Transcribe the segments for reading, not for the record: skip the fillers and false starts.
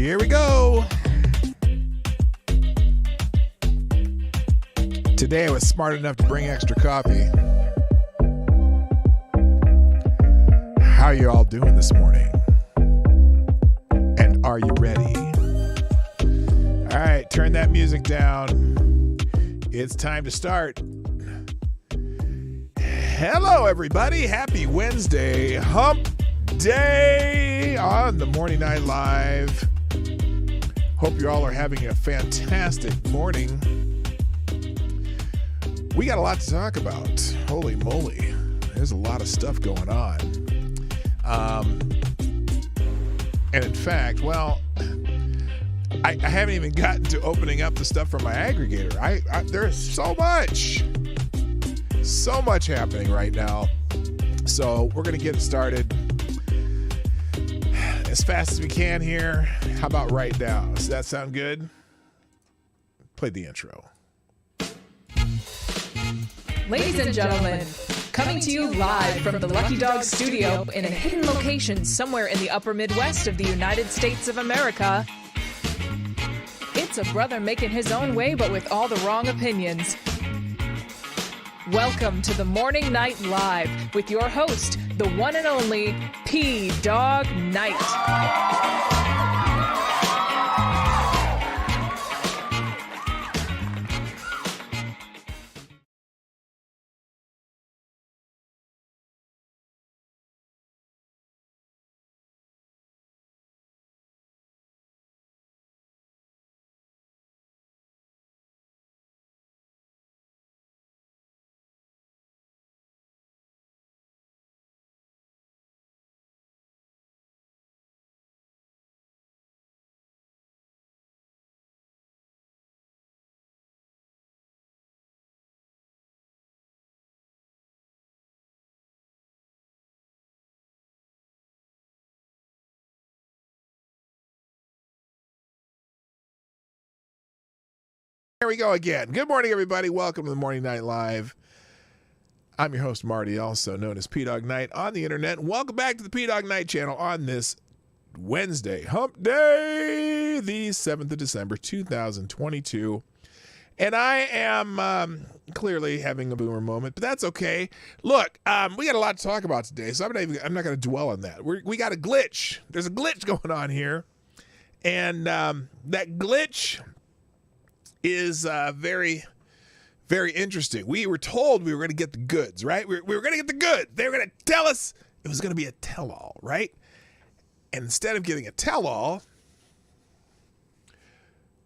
Here we go. Today I was smart enough to bring extra coffee. How are you all doing this morning? And are you ready? All right, turn that music down. It's time to start. Hello, everybody. Happy Wednesday. Hump Day on the Morning Night Live. Hope you all are having a fantastic morning. We got a lot to talk about. Holy moly. There's a lot of stuff going on. And in fact, well, I haven't even gotten to opening up the stuff from my aggregator. There's so much happening right now. So we're going to get it started as fast as we can here. How about right now? Does that sound good? Play the intro. Ladies and gentlemen, coming to you live from the Lucky Dog studio in a hidden location somewhere in the upper Midwest of the United States of America, it's a brother making his own way but with all the wrong opinions. Welcome to the Morning Night Live with your host, the one and only Dawg Knight. Here we go again. Good morning, everybody. Welcome to the Morning Night Live. I'm your host, Marty, also known as Dawg Knight on the internet. Welcome back to the Dawg Knight Channel on this Wednesday, Hump Day, the 7th of December, 2022. And I am clearly having a boomer moment, but that's okay. Look, we got a lot to talk about today, so I'm not going to dwell on that. We got a glitch. There's a glitch going on here, and that glitch is very, very interesting. We were told we were going to get the goods, right? We were going to get the goods. They were going to tell us it was going to be a tell-all, right? And instead of getting a tell-all,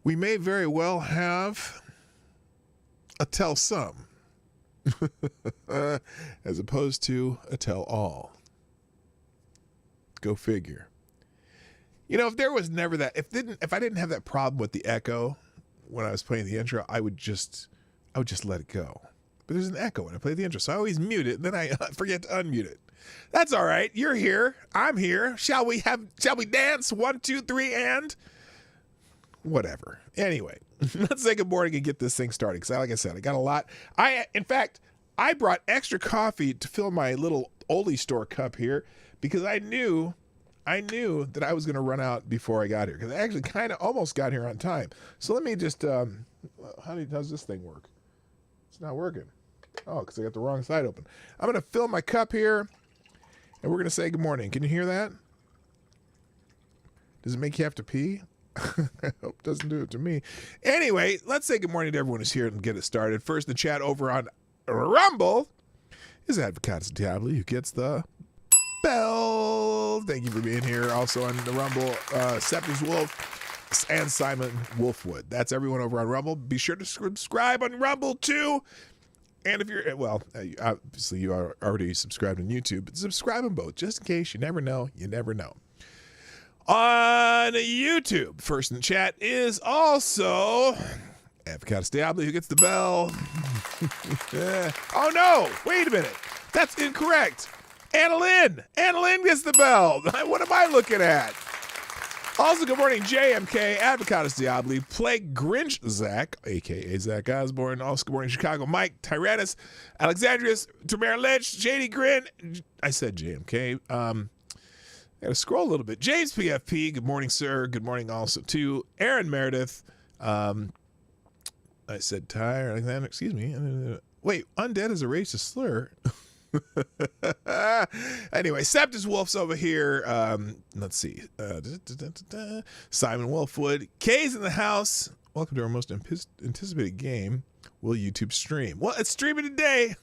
we may very well have a tell-some, as opposed to a tell-all. Go figure. You know, if there was never that, if I didn't have that problem with the echo when I was playing the intro, I would just let it go. But there's an echo when I play the intro, so I always mute it, and then I forget to unmute it. That's all right. You're here. I'm here. Shall we dance? 1, 2, 3, and whatever. Anyway, let's say good morning and get this thing started. Because like I said, I got a lot. In fact, I brought extra coffee to fill my little oldie store cup here because I knew that I was going to run out before I got here, because I actually kind of almost got here on time. So let me just, does this thing work? It's not working. Oh, because I got the wrong side open. I'm going to fill my cup here, and we're going to say good morning. Can you hear that? Does it make you have to pee? I hope it doesn't do it to me. Anyway, let's say good morning to everyone who's here and get it started. First in the chat over on Rumble is Advocatus Diablo, who gets the bell. Thank you for being here. Also on the Rumble, Scepter's Wolf and Simon Wolfwood. That's everyone over on Rumble. Be sure to subscribe on Rumble too. And if you're, well, obviously you are already subscribed on YouTube, but subscribe on both just in case. You never know. You never know. On YouTube, first in the chat is also Advocatus Diablo, who gets the bell. Yeah. Oh no! Wait a minute. That's incorrect. Anna Lynn gets the bell. What am I looking at? Also, good morning, JMK, Advocatus Diablo, Plague Grinch Zach, a.k.a. Zach Osborne. Also, good morning, Chicago Mike, Tyrannus, Alexandrius, Tamara Lynch, JD Grin. I said JMK. Got to scroll a little bit. James PFP, good morning, sir. Good morning also to Aaron Meredith. I said Ty, Alexander, excuse me. Wait, undead is a racist slur. Anyway, Septus Wolf's over here. Let's see. Simon Wolfwood. Kay's in the house. Welcome to our most anticipated game. Will YouTube stream? Well, it's streaming today.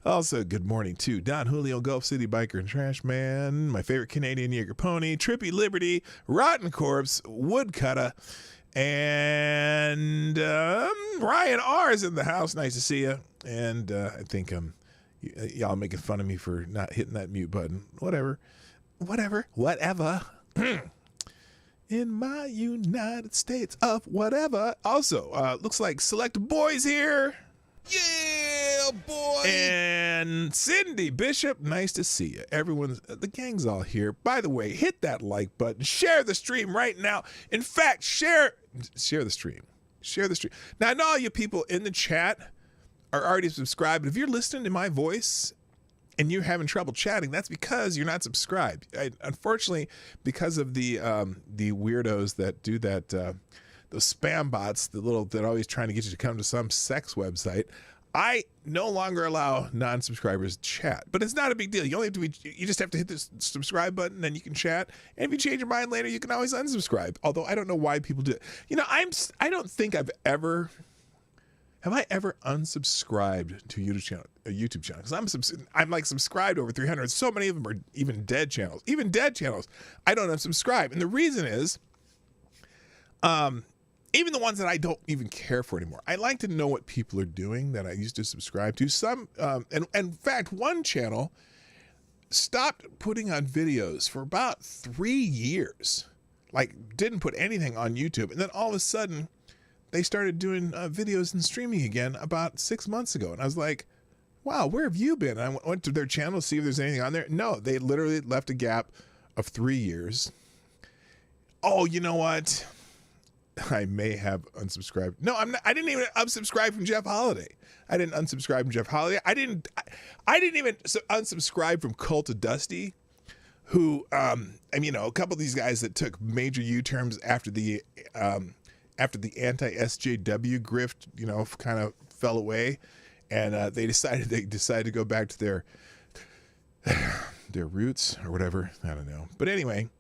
Also, good morning to Don Julio, Gulf City Biker and Trash Man, my favorite Canadian Jaeger Pony, Trippy Liberty, Rotten Corpse, Woodcutter, and Ryan R is in the house. Nice to see you. And I think y'all making fun of me for not hitting that mute button. Whatever. In my United States of whatever. Also, looks like Select Boys here. Yeah, boy. And Cindy Bishop, nice to see you. The gang's all here. By the way, hit that like button. Share the stream right now. In fact, share the stream. Share the stream. Now, I know all you people in the chat are already subscribed. But if you're listening to my voice and you're having trouble chatting, that's because you're not subscribed. Unfortunately, because of the weirdos that do that, those spam bots, that are always trying to get you to come to some sex website, I no longer allow non-subscribers to chat. But it's not a big deal. You just have to hit the subscribe button, then you can chat. And if you change your mind later, you can always unsubscribe. Although I don't know why people do it. I don't think Have I ever unsubscribed to a YouTube channel? Because I'm like subscribed to over 300. So many of them are even dead channels. Even dead channels, I don't unsubscribe. And the reason is, even the ones that I don't even care for anymore, I like to know what people are doing that I used to subscribe to. And in fact, one channel stopped putting on videos for about 3 years. Like, didn't put anything on YouTube. And then all of a sudden, they started doing videos and streaming again about 6 months ago. And I was like, wow, where have you been? And I went to their channel to see if there's anything on there. No, they literally left a gap of 3 years. Oh, you know what? I may have unsubscribed. No, I'm not. I didn't even unsubscribe from Jeff Holiday. I didn't unsubscribe from Jeff Holiday. I didn't even unsubscribe from Cult of Dusty, who, a couple of these guys that took major U-turns after the anti-SJW grift, kind of fell away, and they decided to go back to their roots or whatever. I don't know. But anyway,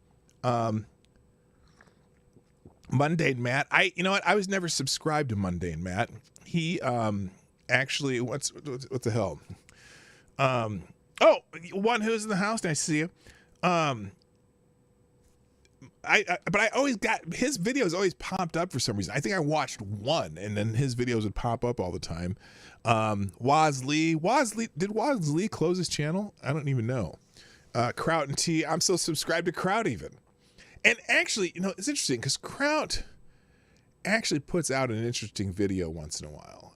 Mundane Matt. I was never subscribed to Mundane Matt. He actually, what's the hell? One who's in the house. Nice to see you. But I always got his videos always popped up for some reason. I think I watched one, and then his videos would pop up all the time. Woz Lee, did Woz Lee close his channel? I don't even know. Kraut and T. I'm still subscribed to Kraut even. And actually, it's interesting because Kraut actually puts out an interesting video once in a while.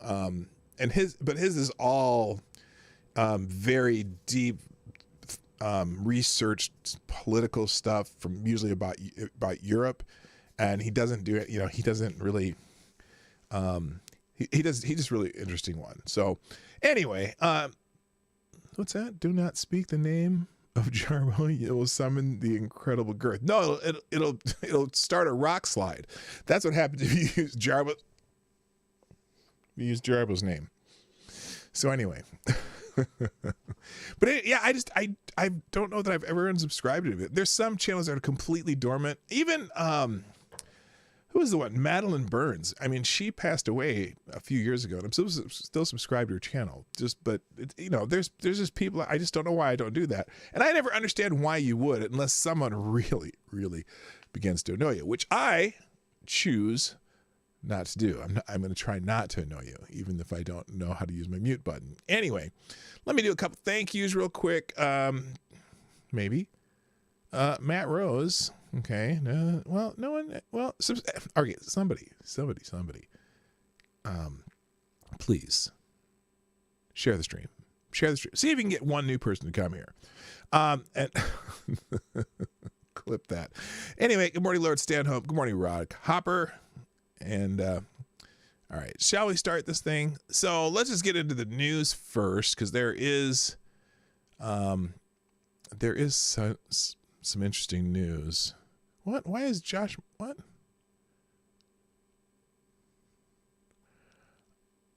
And his is all very deep, researched political stuff from usually about Europe, and he doesn't do it. He doesn't really. He just really interesting one. So anyway, what's that? Do not speak the name of Jarbo. It will summon the incredible girth. No, it'll start a rock slide. That's what happens if you use Jarbo. You use Jarbo's name. So anyway. But I don't know that I've ever unsubscribed to it. There's some channels that are completely dormant. Even who was the one? Madeline Burns. I mean, she passed away a few years ago, and I'm still subscribed to her channel. There's just people. I just don't know why I don't do that, and I never understand why you would, unless someone really, really begins to annoy you, which I choose not to do. I'm going to try not to annoy you, even if I don't know how to use my mute button. Anyway, let me do a couple thank yous real quick. Maybe Matt Rose. Okay. No one. Well, okay. Somebody. Please share the stream. See if you can get one new person to come here. And clip that. Anyway, good morning, Lord Stanhope. Good morning, Rod Hopper. And all right, shall we start this thing? So let's just get into the news first, because there is there is some interesting news. What? Why is Josh? What?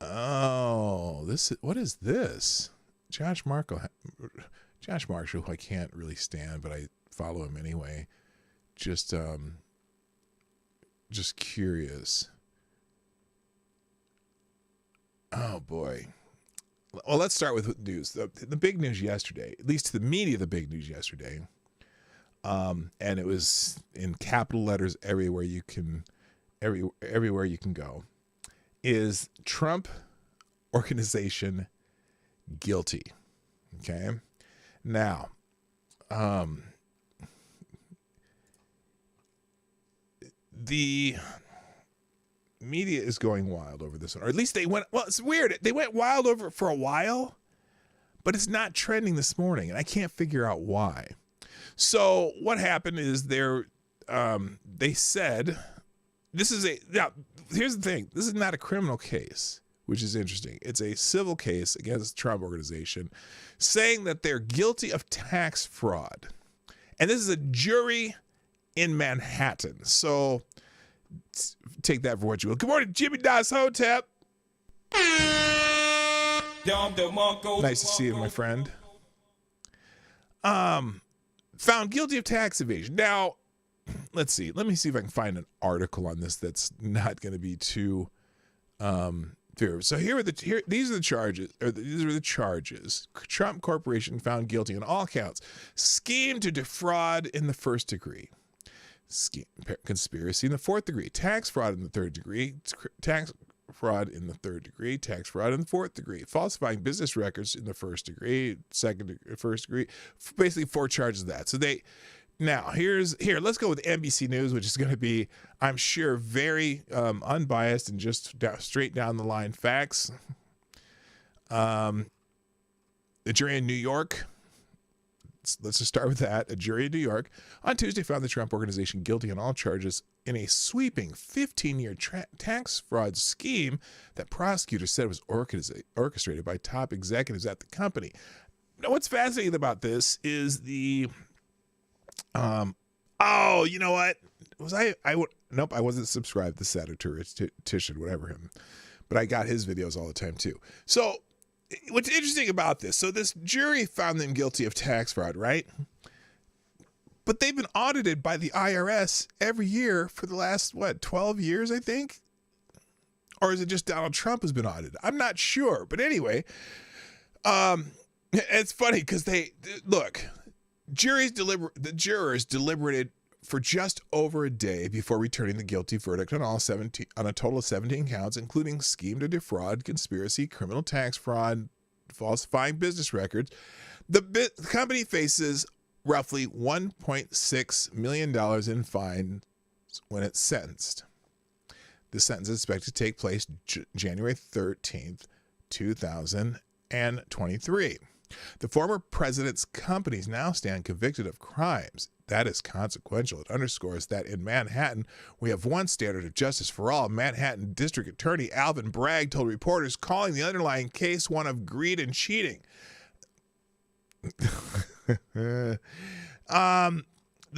Oh, what is this? Josh Marshall, who I can't really stand, but I follow him anyway. Just curious. Oh boy. Well, let's start with news. The big news yesterday, at least to the media, the big news yesterday, and it was in capital letters everywhere you can go, is Trump Organization guilty. Okay. Now, the media is going wild over this one, or at least they went. Well, it's weird. They went wild over it for a while, but it's not trending this morning, and I can't figure out why. So what happened is they said this is now. Here's the thing: this is not a criminal case, which is interesting. It's a civil case against the Trump Organization, saying that they're guilty of tax fraud, and this is a jury in Manhattan. So take that for what you will. Good morning, Jimmy Das Hotep. Nice to see you, my friend. Found guilty of tax evasion. Now, let's see. Let me see if I can find an article on this that's not going to be too fair. So these are the charges. These are the charges. Trump Corporation found guilty on all counts. Scheme to defraud in the first degree. Conspiracy in the fourth degree, tax fraud in the third degree, tax fraud in the third degree, tax fraud in the fourth degree, falsifying business records in the first degree, first degree, basically 4 charges of that. So let's go with NBC News, which is going to be, I'm sure, very unbiased and just straight down the line facts. The jury in New York. Let's just start with that. A jury in New York on Tuesday found the Trump Organization guilty on all charges in a sweeping 15-year tax fraud scheme that prosecutors said was orchestrated by top executives at the company. Now, what's fascinating about this is the you know what? Nope, I wasn't subscribed to Senator Titian, whatever him, but I got his videos all the time too. So what's interesting about this, so this jury found them guilty of tax fraud, right? But they've been audited by the IRS every year for the last, 12 years, I think? Or is it just Donald Trump has been audited? I'm not sure. But anyway, it's funny because the jurors deliberated for just over a day before returning the guilty verdict on a total of 17 counts, including scheme to defraud, conspiracy, criminal tax fraud, falsifying business records. The company faces roughly $1.6 million in fines when it's sentenced. The sentence is expected to take place January 13th, 2023. The former president's companies now stand convicted of crimes. That is consequential. It underscores that in Manhattan, we have one standard of justice for all. Manhattan District Attorney Alvin Bragg told reporters, calling the underlying case one of greed and cheating. The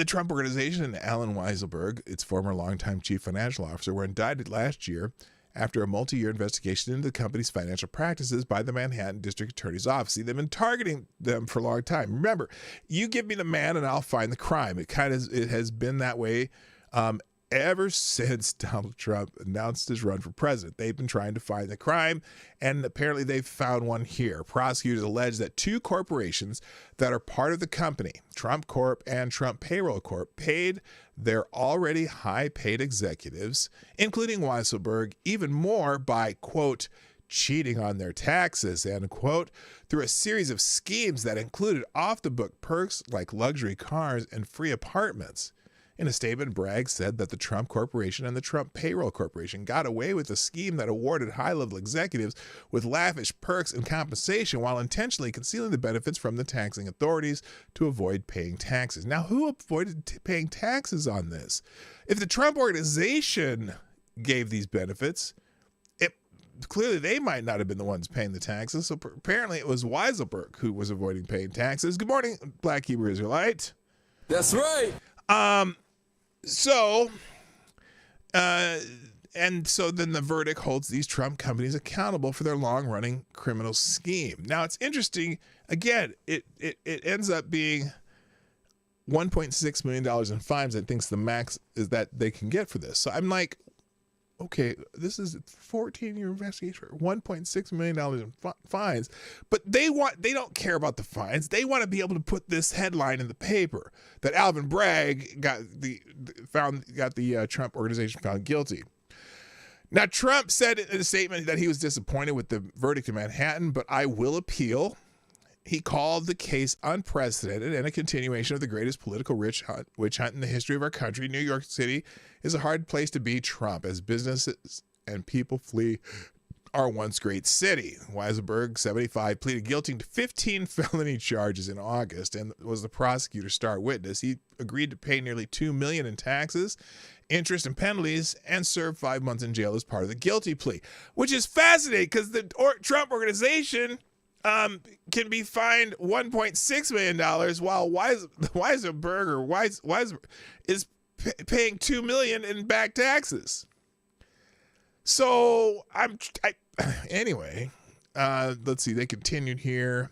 Trump Organization and Alan Weisselberg, its former longtime chief financial officer, were indicted last year after a multi-year investigation into the company's financial practices by the Manhattan District Attorney's Office. See, they've been targeting them for a long time. Remember, you give me the man and I'll find the crime. It has been that way ever since Donald Trump announced his run for president. They've been trying to find the crime, and apparently they've found one here. Prosecutors allege that 2 corporations that are part of the company, Trump Corp and Trump Payroll Corp, paid their already high-paid executives, including Weisselberg, even more by, quote, cheating on their taxes, end quote, through a series of schemes that included off-the-book perks like luxury cars and free apartments. In a statement, Bragg said that the Trump Corporation and the Trump Payroll Corporation got away with a scheme that awarded high-level executives with lavish perks and compensation while intentionally concealing the benefits from the taxing authorities to avoid paying taxes. Now, who avoided paying taxes on this? If the Trump Organization gave these benefits, clearly they might not have been the ones paying the taxes. So apparently it was Weiselberg who was avoiding paying taxes. Good morning, Black Hebrew Israelite. That's right. And so then the verdict holds these Trump companies accountable for their long-running criminal scheme. Now it's interesting. Again, it ends up being $1.6 million in fines. I think the max is that they can get for this. So I'm like, okay, this is a 14-year investigation for $1.6 million in fines. But they don't care about the fines. They want to be able to put this headline in the paper that Alvin Bragg got the Trump organization found guilty. Now, Trump said in a statement that he was disappointed with the verdict in Manhattan, but I will appeal. He called the case unprecedented and a continuation of the greatest political witch hunt in the history of our country. New York City is a hard place to be Trump as businesses and people flee our once great city. Weiselberg, 75, pleaded guilty to 15 felony charges in August and was the prosecutor's star witness. He agreed to pay nearly $2 million in taxes, interest, and penalties, and served 5 months in jail as part of the guilty plea, which is fascinating because the Trump organization can be fined $1.6 million while Weiselberg is paying $2 million in back taxes. So anyway, let's see. They continued here.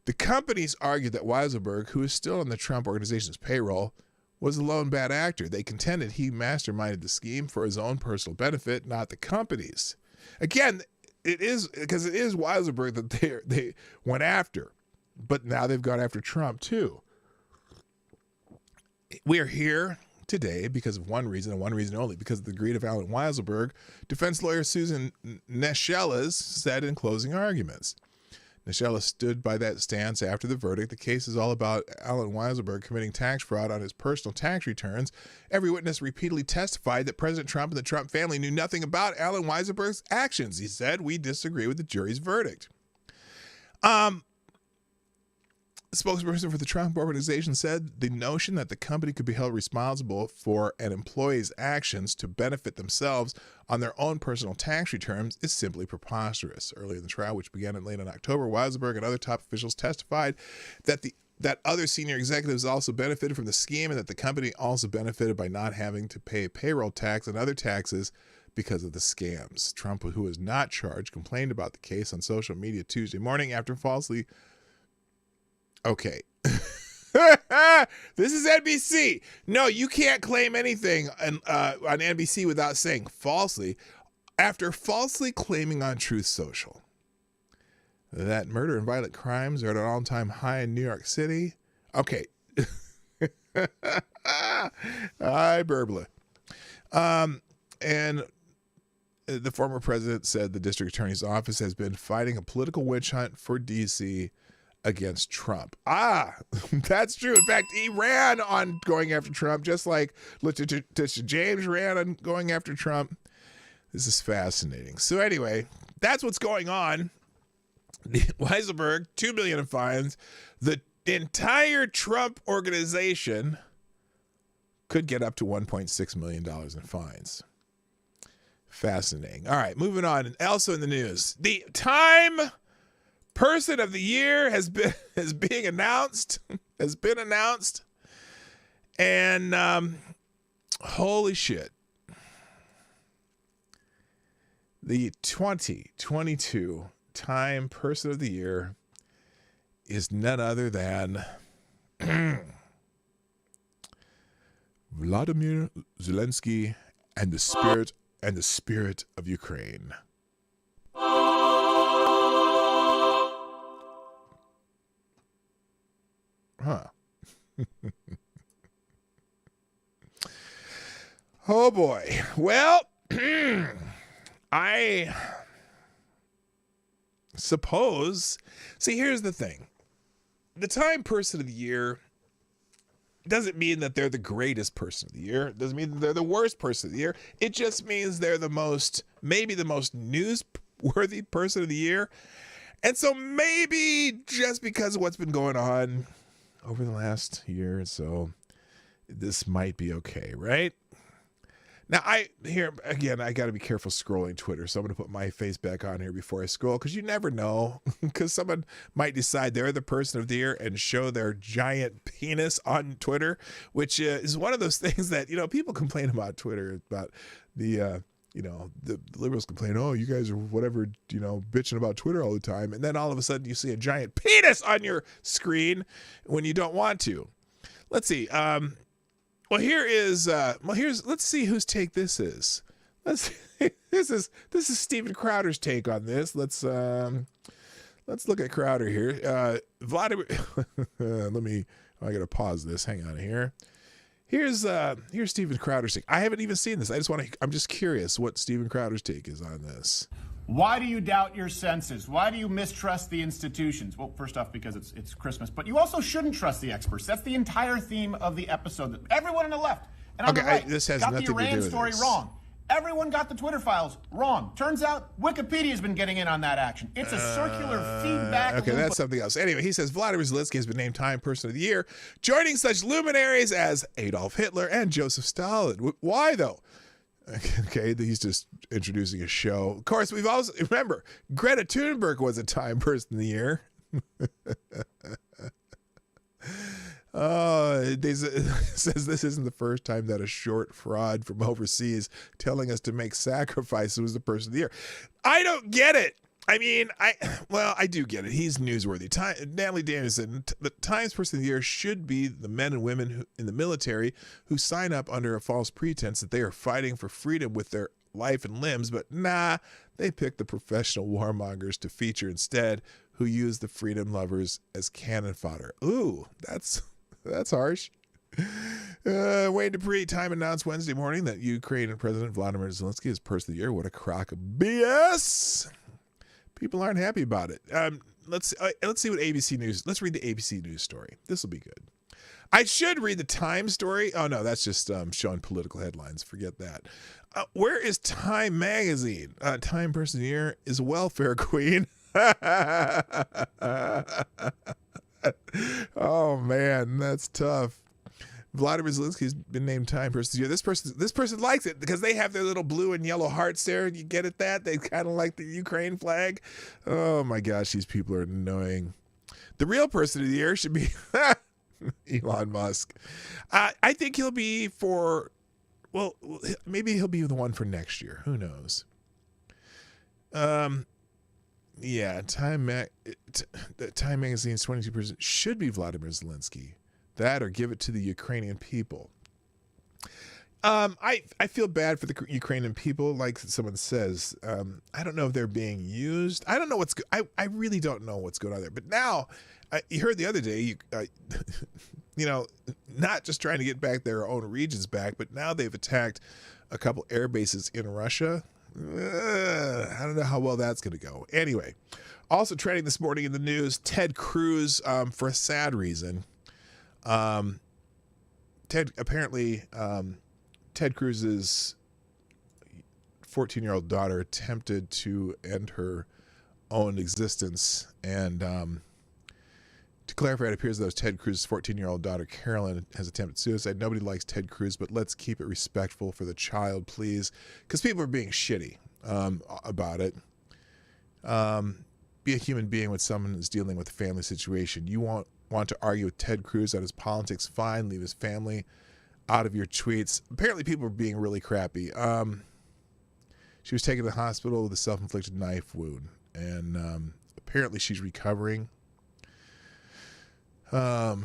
The companies argued that Weiselberg, who is still on the Trump organization's payroll, was a lone bad actor. They contended he masterminded the scheme for his own personal benefit, not the company's. Again, it is Weiselberg that they went after, but now they've gone after Trump too. We are here today because of one reason and one reason only, because of the greed of Allen Weiselberg. Defense lawyer Susan Necheles said in closing arguments. Necheles stood by that stance after the verdict. The case is all about Allen Weiselberg committing tax fraud on his personal tax returns. Every witness repeatedly testified that President Trump and the Trump family knew nothing about Allen Weiselberg's actions. He said, "We disagree with the jury's verdict." A spokesperson for the Trump organization said the notion that the company could be held responsible for an employee's actions to benefit themselves on their own personal tax returns is simply preposterous. Early in the trial, which began in late in October, Weiselberg and other top officials testified that other senior executives also benefited from the scheme and that the company also benefited by not having to pay payroll tax and other taxes because of the scams. Trump, who was not charged, complained about the case on social media Tuesday morning after falsely... Okay. This is NBC. No, you can't claim anything on NBC without saying falsely. After falsely claiming on Truth Social that murder and violent crimes are at an all-time high in New York City. Okay. Hi, Burbla. And the former president said the district attorney's office has been fighting a political witch hunt for D.C. against Trump. That's true. In fact, he ran on going after Trump, just like Letitia James ran on going after Trump. This is fascinating. So anyway, that's what's going on. Weiselberg, $2 million in fines. The entire Trump organization could get up to $1.6 million in fines. Fascinating. All right, moving on. Also in the news, the Time Person of the Year has been announced, and holy shit, the 2022 Time Person of the Year is none other than Vladimir Zelensky and the spirit of Ukraine. Huh. Oh boy. Well, I suppose. See, here's the thing. The Time Person of the Year doesn't mean that they're the greatest person of the year. It doesn't mean that they're the worst person of the year. It just means they're maybe the most newsworthy person of the year. And so maybe just because of what's been going on over the last year or so, this might be okay, right? Now, I got to be careful scrolling Twitter, so I'm going to put my face back on here before I scroll, because you never know, because someone might decide they're the person of the year and show their giant penis on Twitter, which is one of those things that, people complain about Twitter, about the liberals complain, oh, you guys are whatever, bitching about Twitter all the time, and then all of a sudden you see a giant penis on your screen when you don't want to. Let's see. Let's see whose take this is. This is Steven Crowder's take on this. Let's look at Crowder here. Vladimir, I gotta pause this. Hang on here. Here's Steven Crowder's take. I haven't even seen this. I'm just curious what Steven Crowder's take is on this. Why do you doubt your senses? Why do you mistrust the institutions? Well, first off, because it's Christmas, but you also shouldn't trust the experts. That's the entire theme of the episode. Everyone on the left and on the right this has got nothing the to do Iran with story this. wrong. Everyone got the Twitter files wrong. Turns out Wikipedia's been getting in on that action. It's a circular feedback Okay, loop. that's something else. Anyway, he says Vladimir Zelensky has been named Time Person of the Year, joining such luminaries as Adolf Hitler and Joseph Stalin. Why, though? Okay, he's just introducing a show. Of course, we've also, remember, Greta Thunberg was a Time Person of the Year. It says this isn't the first time that a short fraud from overseas telling us to make sacrifices was the person of the year. I don't get it. I mean, I do get it. He's newsworthy. Natalie Danielson, the Times Person of the Year should be the men and women in the military who sign up under a false pretense that they are fighting for freedom with their life and limbs, but nah, they pick the professional warmongers to feature instead, who use the freedom lovers as cannon fodder. Ooh, that's harsh. Wayne Dupree, Time announced Wednesday morning that Ukrainian President Vladimir Zelensky is Person of the Year. What a crock of BS. People aren't happy about it. Let's see what ABC News. Let's read the ABC News story. This will be good. I should read the Time story. Oh no, that's just showing political headlines. Forget that. Where is Time magazine? Time Person of the Year is a welfare queen. Oh man, that's tough. Vladimir Zelensky's been named Time Person of the Year. This person likes it because they have their little blue and yellow hearts there. You get it? That they kind of like the Ukraine flag. Oh my gosh, these people are annoying. The real Person of the Year should be Elon Musk. I think he'll be maybe he'll be the one for next year. Who knows? Yeah, Time Magazine's 22% should be Vladimir Zelensky. That or give it to the Ukrainian people. I feel bad for the Ukrainian people, like someone says. I don't know if they're being used. I don't know I really don't know what's going on there. But now, you heard the other day, not just trying to get back their own regions back, but now they've attacked a couple air bases in Russia. I don't know how well that's going to go. Anyway, also trending this morning in the news, Ted Cruz, for a sad reason. Ted Cruz's 14-year-old daughter attempted to end her own existence, and to clarify, it appears that Ted Cruz's 14-year-old daughter Carolyn has attempted suicide. Nobody likes Ted Cruz, but let's keep it respectful for the child, please, because people are being shitty about it. Be a human being when someone is dealing with a family situation. You won't want to argue with Ted Cruz on his politics, fine. Leave his family out of your tweets. Apparently people are being really crappy. She was taken to the hospital with a self-inflicted knife wound, and apparently she's recovering. There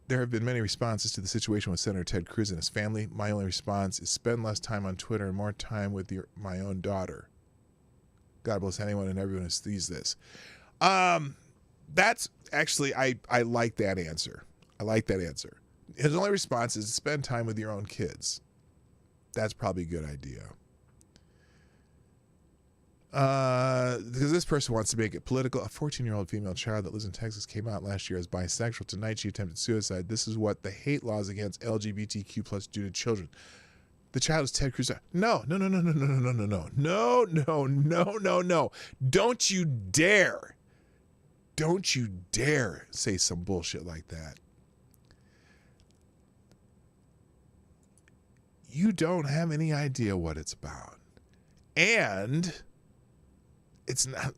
have been many responses to the situation with Senator Ted Cruz and his family. My only response is spend less time on Twitter and more time with my own daughter. God bless anyone and everyone who sees this. That's actually, I like that answer. I like that answer. His only response is spend time with your own kids. That's probably a good idea. Because this person wants to make it political. A 14-year-old female child that lives in Texas came out last year as bisexual. Tonight she attempted suicide. This is what the hate laws against LGBTQ plus student children. The child is Ted Cruz. No. Don't you dare say some bullshit like that. you don't have any idea what it's about. And it's not,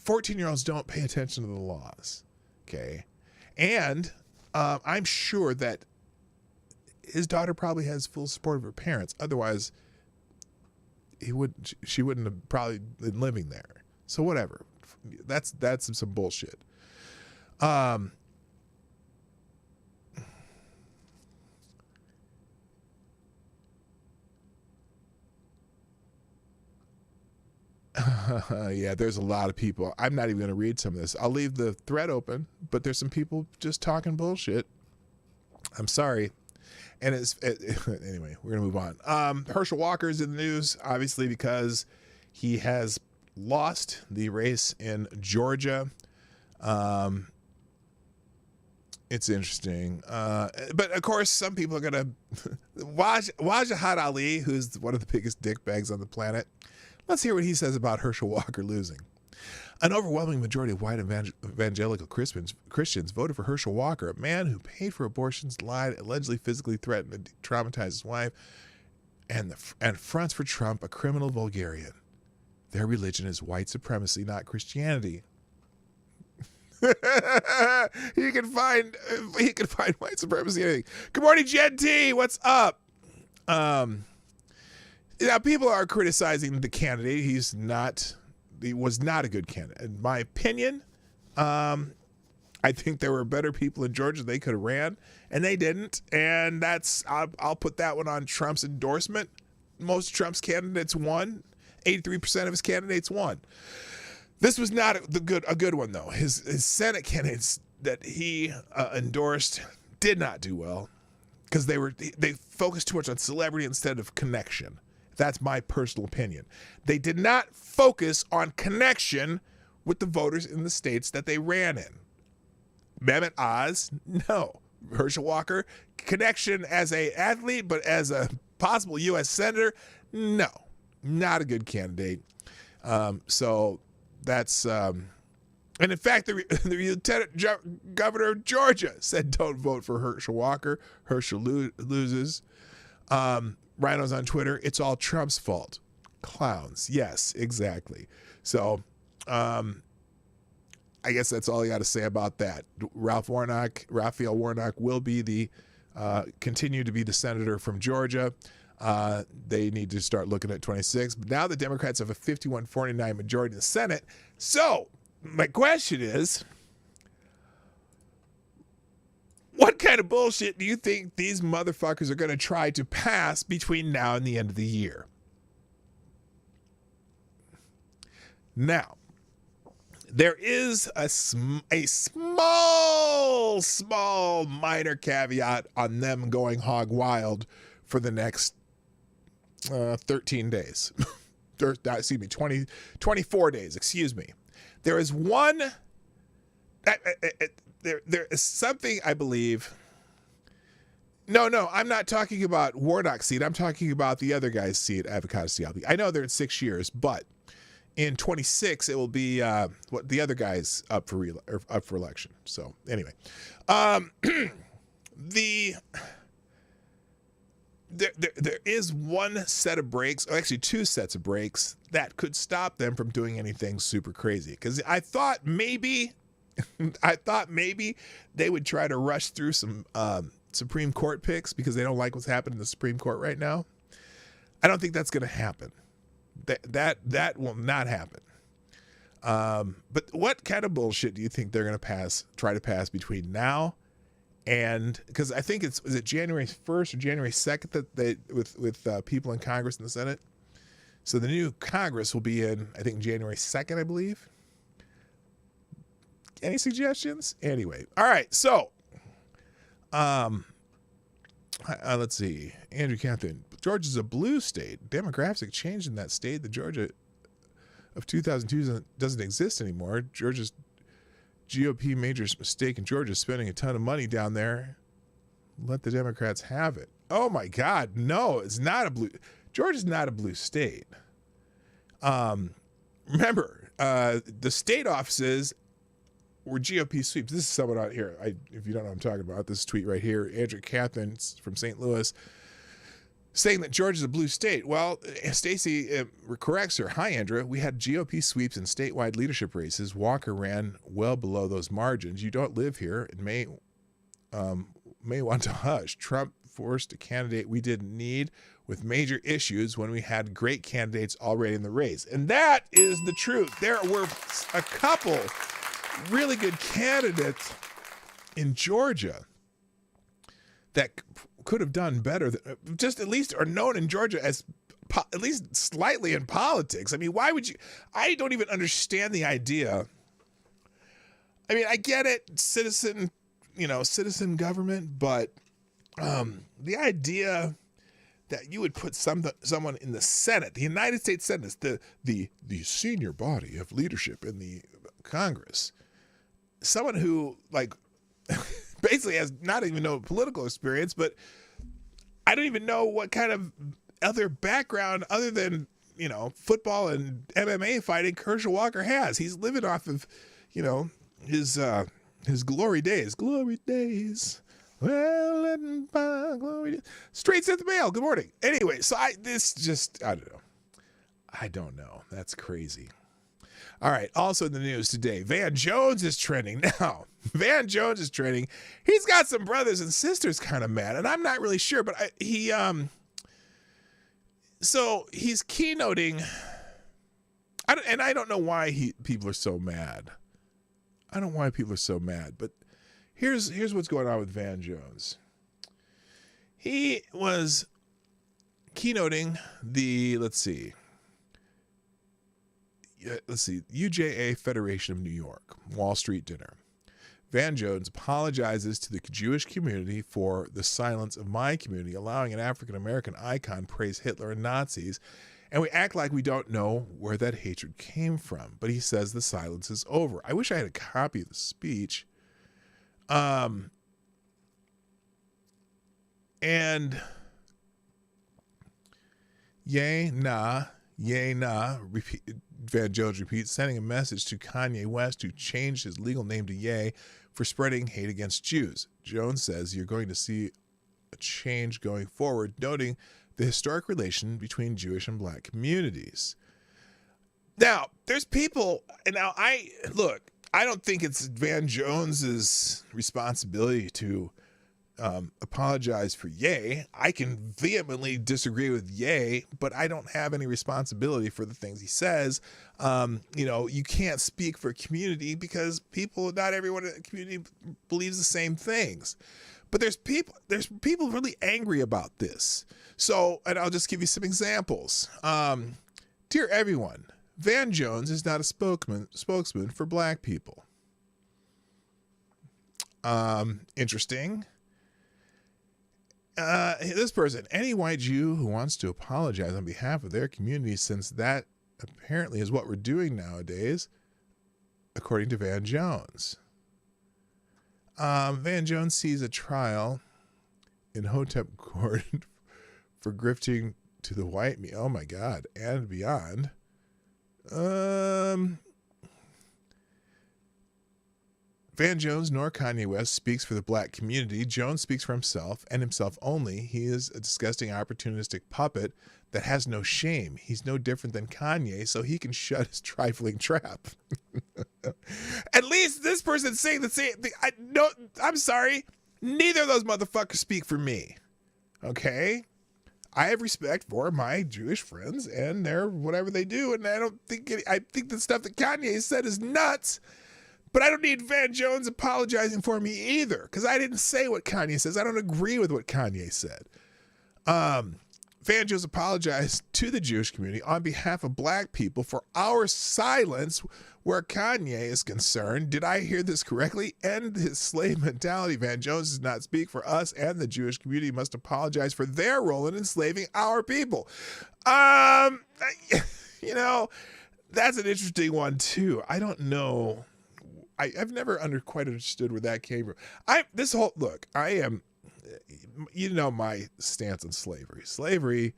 14-year-olds don't pay attention to the laws. Okay. And I'm sure that his daughter probably has full support of her parents. Otherwise, she wouldn't have probably been living there. So whatever. That's some bullshit. Yeah, there's a lot of people. I'm not even going to read some of this. I'll leave the thread open, but there's some people just talking bullshit. I'm sorry. And anyway, we're going to move on. Herschel Walker is in the news, obviously, because he has lost the race in Georgia. It's interesting. But of course, some people are going to Wajahat Ali, who's one of the biggest dickbags on the planet. Let's hear what he says about Herschel Walker losing. An overwhelming majority of white evangelical Christians voted for Herschel Walker, a man who paid for abortions, lied, allegedly physically threatened and traumatized his wife, and fronts for Trump, a criminal vulgarian. Their religion is white supremacy, not Christianity. He can find white supremacy anything. Good morning, Jen T. What's up? Now, people are criticizing the candidate. He was not a good candidate. In my opinion, I think there were better people in Georgia they could have ran, and they didn't. And I'll put that one on Trump's endorsement. Most of Trump's candidates won. 83% of his candidates won. This was not a good one, though. His Senate candidates that he endorsed did not do well because they focused too much on celebrity instead of connection. That's my personal opinion. They did not focus on connection with the voters in the states that they ran in. Mehmet Oz, no. Herschel Walker, connection as an athlete, but as a possible U.S. senator, no. Not a good candidate. So that's... and in fact, the lieutenant governor of Georgia said don't vote for Herschel Walker. Herschel loses. Rhinos on Twitter, it's all Trump's fault. Clowns. Yes, exactly. So I guess that's all I got to say about that. Raphael Warnock will be continue to be the senator from Georgia. They need to start looking at 26. But now the Democrats have a 51-49 majority in the Senate. So my question is, what kind of bullshit do you think these motherfuckers are going to try to pass between now and the end of the year? Now, there is a small minor caveat on them going hog wild for the next 13 days. 24 days, excuse me. There is one... There is something I believe. No, I'm not talking about Warnock's seat. I'm talking about the other guy's seat, Avocado Stialbi. I know they're in 6 years, but in 26 it will be what the other guy's up for election. So anyway, there is one set of brakes, or actually two sets of brakes that could stop them from doing anything super crazy. Because I thought maybe they would try to rush through some Supreme Court picks because they don't like what's happening in the Supreme Court right now. I don't think that's going to happen. That will not happen. But what kind of bullshit do you think they're going to try to pass between now and, because I think is it January 1st or January 2nd that they with people in Congress and the Senate. So the new Congress will be in, I think, January 2nd, I believe. Any suggestions? Anyway, all right. So, let's see. Andrew Catherine, Georgia's a blue state. Demographic change in that state. The Georgia of 2002 doesn't exist anymore. Georgia's GOP major mistake in Georgia is spending a ton of money down there. Let the Democrats have it. Oh my God, no, it's not a blue. Georgia's not a blue state. Remember, the state offices were GOP sweeps. This is someone out here. If you don't know what I'm talking about, this tweet right here. Andrew Catherine from St. Louis saying that Georgia's a blue state. Well, Stacey corrects her. Hi, Andrea. We had GOP sweeps in statewide leadership races. Walker ran well below those margins. You don't live here and may want to hush. Trump forced a candidate we didn't need with major issues when we had great candidates already in the race. And that is the truth. There were a couple really good candidates in Georgia that could have done better, just at least are known in Georgia as at least slightly in politics. I mean, why would you? I don't even understand the idea. I mean, I get it, citizen government, but the idea that you would put someone in the Senate, the United States Senate, the senior body of leadership in the Congress, someone who basically has not even no political experience, but I don't even know what kind of other background other than, football and MMA fighting Herschel Walker has. He's living off of, his glory days. Glory days. Well, let me find glory days. Straight at the mail. Good morning. Anyway, so I don't know. That's crazy. All right. Also in the news today, Van Jones is trending now. Van Jones is trending. He's got some brothers and sisters kind of mad, and I'm not really sure, but so he's keynoting. I don't know why people are so mad. I don't know why people are so mad, but here's what's going on with Van Jones. He was keynoting the UJA Federation of New York Wall Street dinner. Van Jones apologizes to the Jewish community for the silence of my community, allowing an African-American icon praise Hitler and Nazis, and we act like we don't know where that hatred came from. But he says the silence is over. I wish I had a copy of the speech. And yay, nah, Van Jones repeats, sending a message to Kanye West to change his legal name to Ye for spreading hate against Jews. Jones says you're going to see a change going forward, noting the historic relation between Jewish and black communities. Now, there's people, and now I don't think it's Van Jones's responsibility to apologize for Ye. I can vehemently disagree with Ye, but I don't have any responsibility for the things he says. You can't speak for a community because not everyone in the community believes the same things. But there's people really angry about this. So, and I'll just give you some examples. Dear everyone, Van Jones is not a spokesman for black people. Interesting. This person, any white Jew who wants to apologize on behalf of their community, since that apparently is what we're doing nowadays, according to Van Jones. Van Jones sees a trial in Hotep court for grifting to the white me. Oh my God, and beyond. Van Jones nor Kanye West speaks for the black community. Jones speaks for himself and himself only. He is a disgusting, opportunistic puppet that has no shame. He's no different than Kanye, so he can shut his trifling trap. At least this person's saying the same thing. I'm sorry. Neither of those motherfuckers speak for me. Okay? I have respect for my Jewish friends and their whatever they do, and I think the stuff that Kanye said is nuts. But I don't need Van Jones apologizing for me either, because I didn't say what Kanye says. I don't agree with what Kanye said. Van Jones apologized to the Jewish community on behalf of black people for our silence where Kanye is concerned. Did I hear this correctly? End his slave mentality. Van Jones does not speak for us, and the Jewish community must apologize for their role in enslaving our people. That's an interesting one too. I don't know. I've never quite understood where that came from. I am, my stance on slavery. Slavery,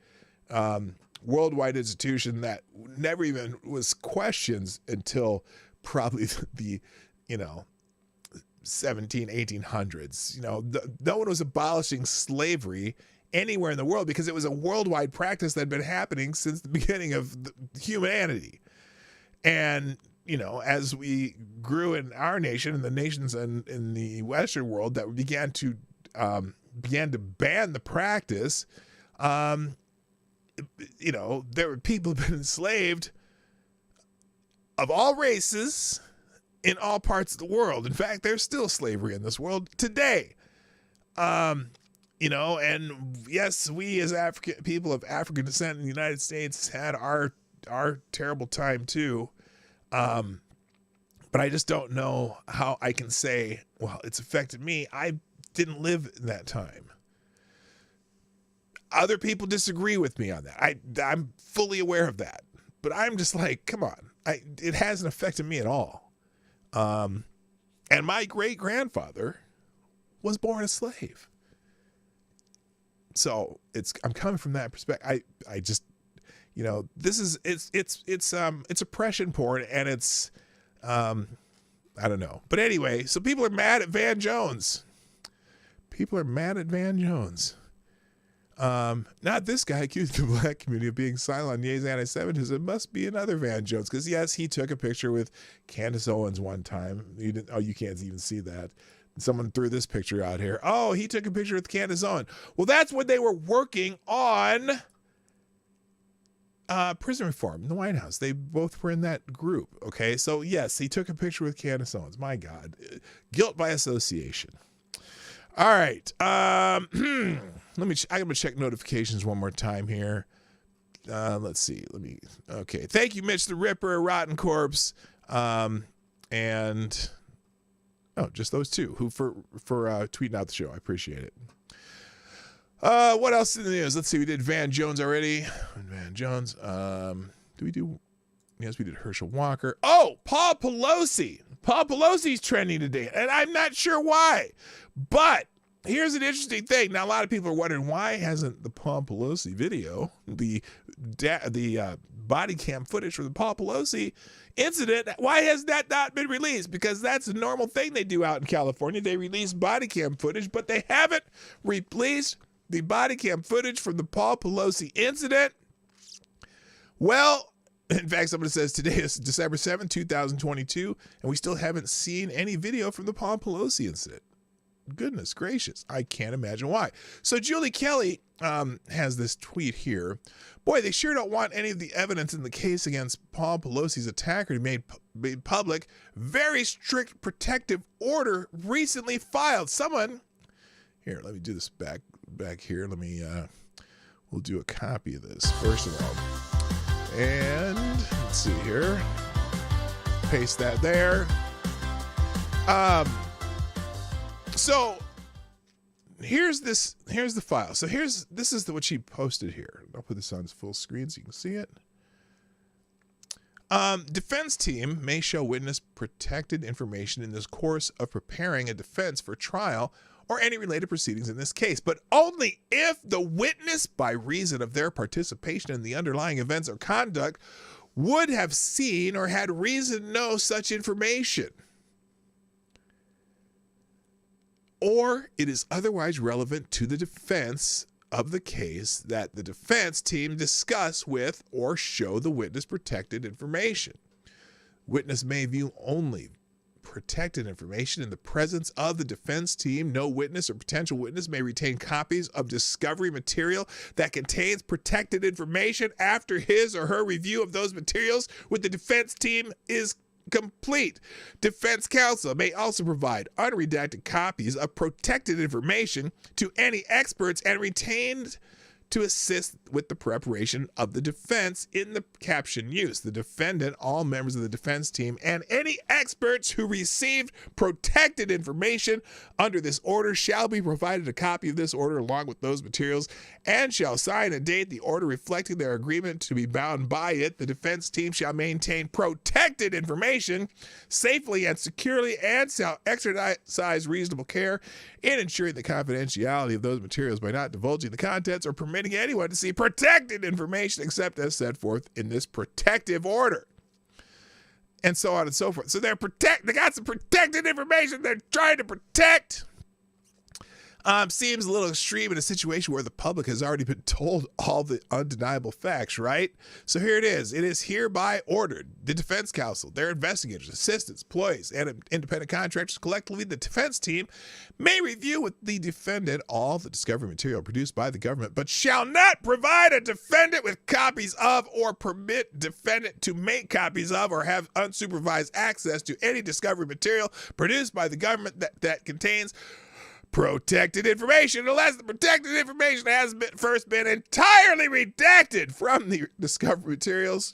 worldwide institution that never even was questioned until probably the 1800s. No one was abolishing slavery anywhere in the world because it was a worldwide practice that had been happening since the beginning of humanity. And, you know, as we grew in our nation and the nations in the Western world that began to ban the practice, you know, there were people who've been enslaved of all races in all parts of the world. In fact, there's still slavery in this world today. You know, and yes, we as people of African descent in the United States had our terrible time too. But I just don't know how I can say, well, it's affected me. I didn't live in that time. Other people disagree with me on that. I'm fully aware of that. But I'm just like, come on. It hasn't affected me at all. And my great-grandfather was born a slave. So I'm coming from that perspective. I just, you know, it's oppression porn, and it's, I don't know. But anyway, so people are mad at Van Jones. Not this guy accused the black community of being silent on Ye's anti-Semitism. It must be another Van Jones, because yes, he took a picture with Candace Owens one time. You can't even see that. Someone threw this picture out here. Oh, he took a picture with Candace Owens. Well, that's when they were working on prison reform in the White House. They both were in that group. Okay, so yes, he took a picture with Candace Owens. My God, guilt by association. All right. I'm gonna check notifications one more time here. Let's see. Okay. Thank you, Mitch the Ripper, Rotten Corpse, and just those two who for tweeting out the show. I appreciate it. What else in the news? Let's see. We did Van Jones already. Van Jones. Do we do? Yes, we did Herschel Walker. Oh, Paul Pelosi. Paul Pelosi's trending today, and I'm not sure why. But here's an interesting thing. Now, a lot of people are wondering, why hasn't the Paul Pelosi video, the body cam footage from the Paul Pelosi incident, why has that not been released? Because that's a normal thing they do out in California. They release body cam footage, but they haven't released the body cam footage from the Paul Pelosi incident. Well, in fact, somebody says today is December 7th, 2022, and we still haven't seen any video from the Paul Pelosi incident. Goodness gracious. I can't imagine why. So Julie Kelly has this tweet here. Boy, they sure don't want any of the evidence in the case against Paul Pelosi's attacker to be made public. Very strict protective order recently filed. Someone, here, let me do this back here. We'll do a copy of this first of all. And let's see here. Paste that there. So here's the file. So this is what she posted here. I'll put this on full screen so you can see it. Defense team may show witness protected information in this course of preparing a defense for trial or any related proceedings in this case, but only if the witness, by reason of their participation in the underlying events or conduct, would have seen or had reason to know such information, or it is otherwise relevant to the defense of the case that the defense team discuss with or show the witness protected information. Witness may view only protected information in the presence of the defense team. No witness or potential witness may retain copies of discovery material that contains protected information after his or her review of those materials with the defense team is complete. Defense counsel may also provide unredacted copies of protected information to any experts and retained to assist with the preparation of the defense in the caption use. The defendant, all members of the defense team, and any experts who received protected information under this order shall be provided a copy of this order along with those materials and shall sign and date the order reflecting their agreement to be bound by it. The defense team shall maintain protected information safely and securely and shall exercise reasonable care in ensuring the confidentiality of those materials by not divulging the contents or permitting anyone to see protected information except as set forth in this protective order, and so on and so forth. So they got some protected information they're trying to protect. Seems a little extreme in a situation where the public has already been told all the undeniable facts, right? So here it is. It is hereby ordered. The defense counsel, their investigators, assistants, employees, and independent contractors, collectively the defense team, may review with the defendant all the discovery material produced by the government, but shall not provide a defendant with copies of or permit defendant to make copies of or have unsupervised access to any discovery material produced by the government that contains protected information unless the protected information has first been entirely redacted from the discovery materials.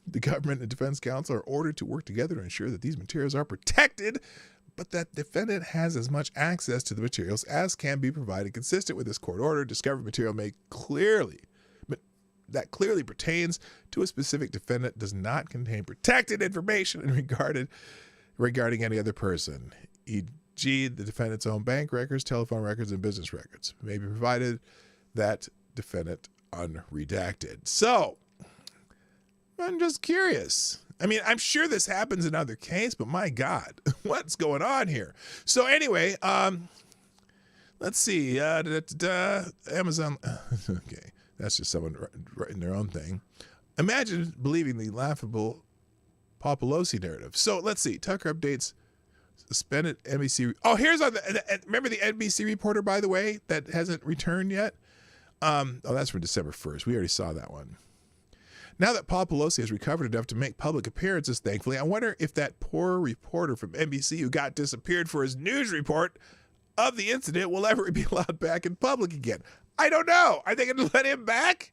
The government and defense counsel are ordered to work together to ensure that these materials are protected, but that defendant has as much access to the materials as can be provided consistent with this court order. Discovery material that clearly pertains to a specific defendant does not contain protected information regarding any other person, e.g. the defendant's own bank records, telephone records, and business records may be provided that defendant unredacted. So, I'm just curious. I mean, I'm sure this happens in other cases, but my God, what's going on here? So anyway, let's see. Amazon. Okay, that's just someone writing their own thing. Imagine believing the laughable Paul Pelosi narrative. So let's see. Tucker updates suspended NBC. Oh, here's remember the NBC reporter, by the way, that hasn't returned yet? That's from December 1st. We already saw that one. Now that Paul Pelosi has recovered enough to make public appearances, thankfully, I wonder if that poor reporter from NBC who got disappeared for his news report of the incident will ever be allowed back in public again. I don't know. Are they going to let him back?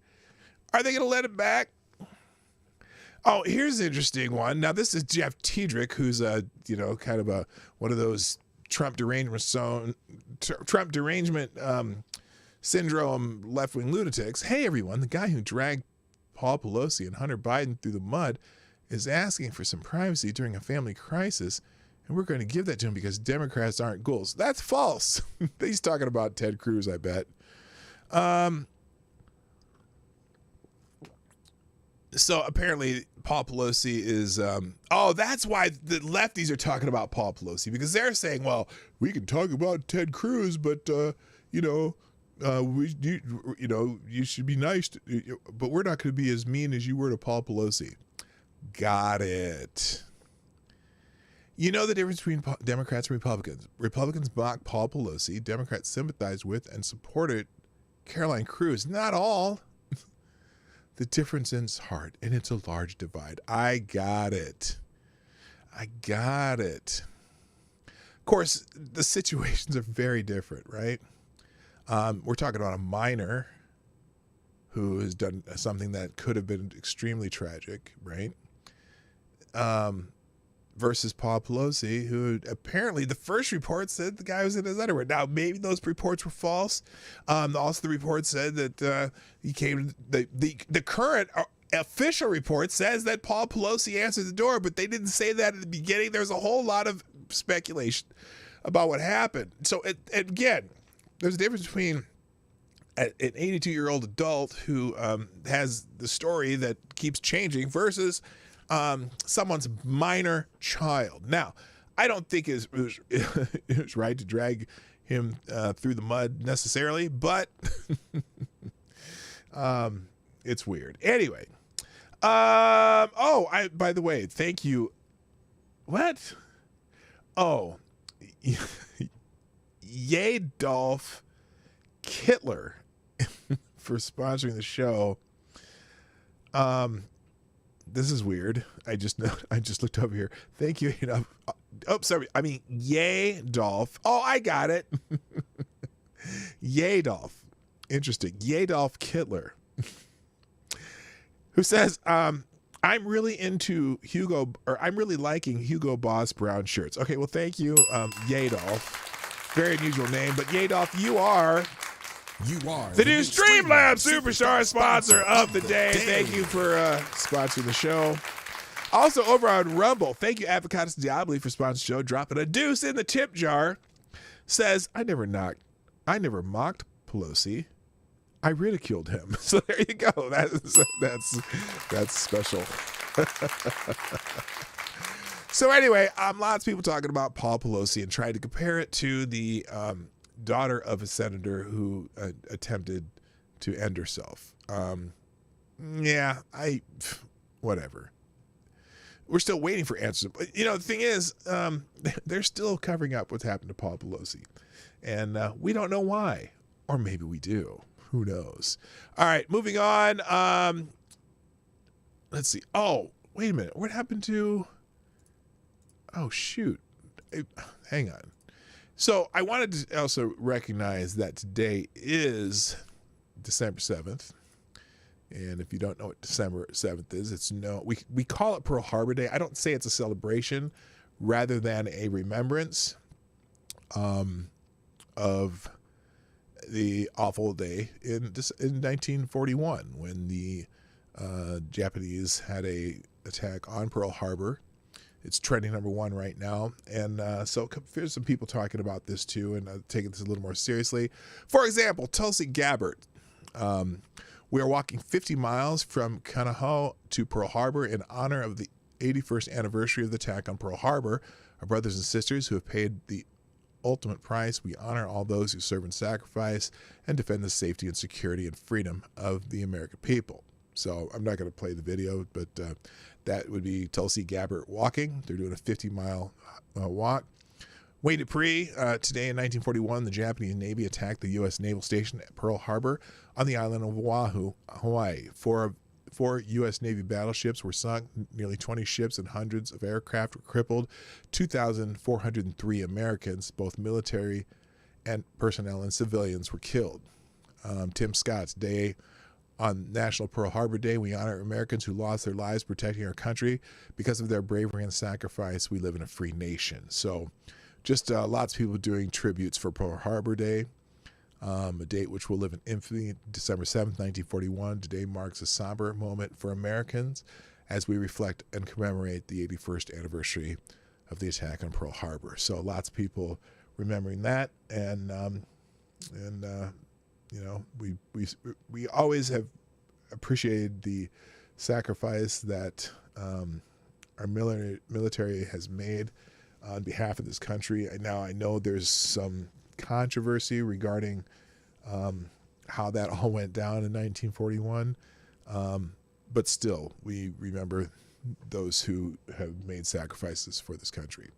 Oh, here's an interesting one. Now, this is Jeff Tiedrich, who's kind of one of those Trump derangement syndrome left-wing lunatics. Hey, everyone, the guy who dragged Paul Pelosi and Hunter Biden through the mud is asking for some privacy during a family crisis, and we're going to give that to him because Democrats aren't ghouls. That's false. He's talking about Ted Cruz, I bet. So apparently Paul Pelosi is, that's why the lefties are talking about Paul Pelosi, because they're saying, well, we can talk about Ted Cruz, but, you should be nice, but we're not going to be as mean as you were to Paul Pelosi. Got it. You know the difference between Democrats and Republicans. Republicans mocked Paul Pelosi. Democrats sympathized with and supported Caroline Cruz. Not all. The difference is hard, and it's a large divide. I got it. Of course, the situations are very different, right? We're talking about a minor who has done something that could have been extremely tragic, right? Versus Paul Pelosi, who apparently the first report said the guy was in his underwear. Now, maybe those reports were false. Also, the report said that he came. The current official report says that Paul Pelosi answered the door, but they didn't say that at the beginning. There's a whole lot of speculation about what happened. So, again, there's a difference between an 82-year-old adult who has the story that keeps changing versus someone's minor child. Now, I don't think it was right to drag him through the mud necessarily, but it's weird. Anyway, by the way, thank you. What? Oh, yay, Dolph Kittler for sponsoring the show. This is weird. I just looked over here. Thank you. Yay, Dolph. Oh, I got it. Yay, Dolph. Interesting. Yay, Dolph Kittler. Who says, I'm really liking Hugo Boss brown shirts. Okay, well, thank you, Yay, Dolph. Very unusual name, but Yay, Dolph, you are the new Streamlabs Superstar sponsor of the day. Thank you for sponsoring the show. Also, over on Rumble, thank you, Avocados Diabli, for sponsoring the show. Dropping a deuce in the tip jar. Says, I never mocked Pelosi. I ridiculed him. So there you go. That's special. So anyway, lots of people talking about Paul Pelosi and trying to compare it to the daughter of a senator who attempted to end herself. Whatever. We're still waiting for answers. But, the thing is, they're still covering up what's happened to Paul Pelosi. And we don't know why. Or maybe we do. Who knows? All right, moving on. Let's see. Oh, wait a minute. What happened to... Oh, shoot. Hang on. So I wanted to also recognize that today is December 7th. And if you don't know what December 7th is, we call it Pearl Harbor Day. I don't say it's a celebration rather than a remembrance of the awful day in 1941 when the Japanese had a attack on Pearl Harbor. It's trending number 1 right now. And so there's some people talking about this too, and taking this a little more seriously. For example, Tulsi Gabbard. We are walking 50 miles from Kanaha to Pearl Harbor in honor of the 81st anniversary of the attack on Pearl Harbor. Our brothers and sisters who have paid the ultimate price, we honor all those who serve and sacrifice and defend the safety and security and freedom of the American people. So I'm not going to play the video, but that would be Tulsi Gabbard walking. They're doing a 50-mile walk. Wayne Dupree, today in 1941, the Japanese Navy attacked the U.S. naval station at Pearl Harbor on the island of Oahu, Hawaii. Four U.S. Navy battleships were sunk, nearly 20 ships and hundreds of aircraft were crippled. 2,403 Americans, both military and personnel and civilians, were killed. Tim Scott's day on National Pearl Harbor Day, we honor Americans who lost their lives protecting our country. Because of their bravery and sacrifice, we live in a free nation. So just lots of people doing tributes for Pearl Harbor Day, a date which will live in infamy. December 7th, 1941. Today marks a somber moment for Americans as we reflect and commemorate the 81st anniversary of the attack on Pearl Harbor. So lots of people remembering that, and we always have appreciated the sacrifice that our military has made on behalf of this country. Now I know there's some controversy regarding how that all went down in 1941, but still we remember those who have made sacrifices for this country.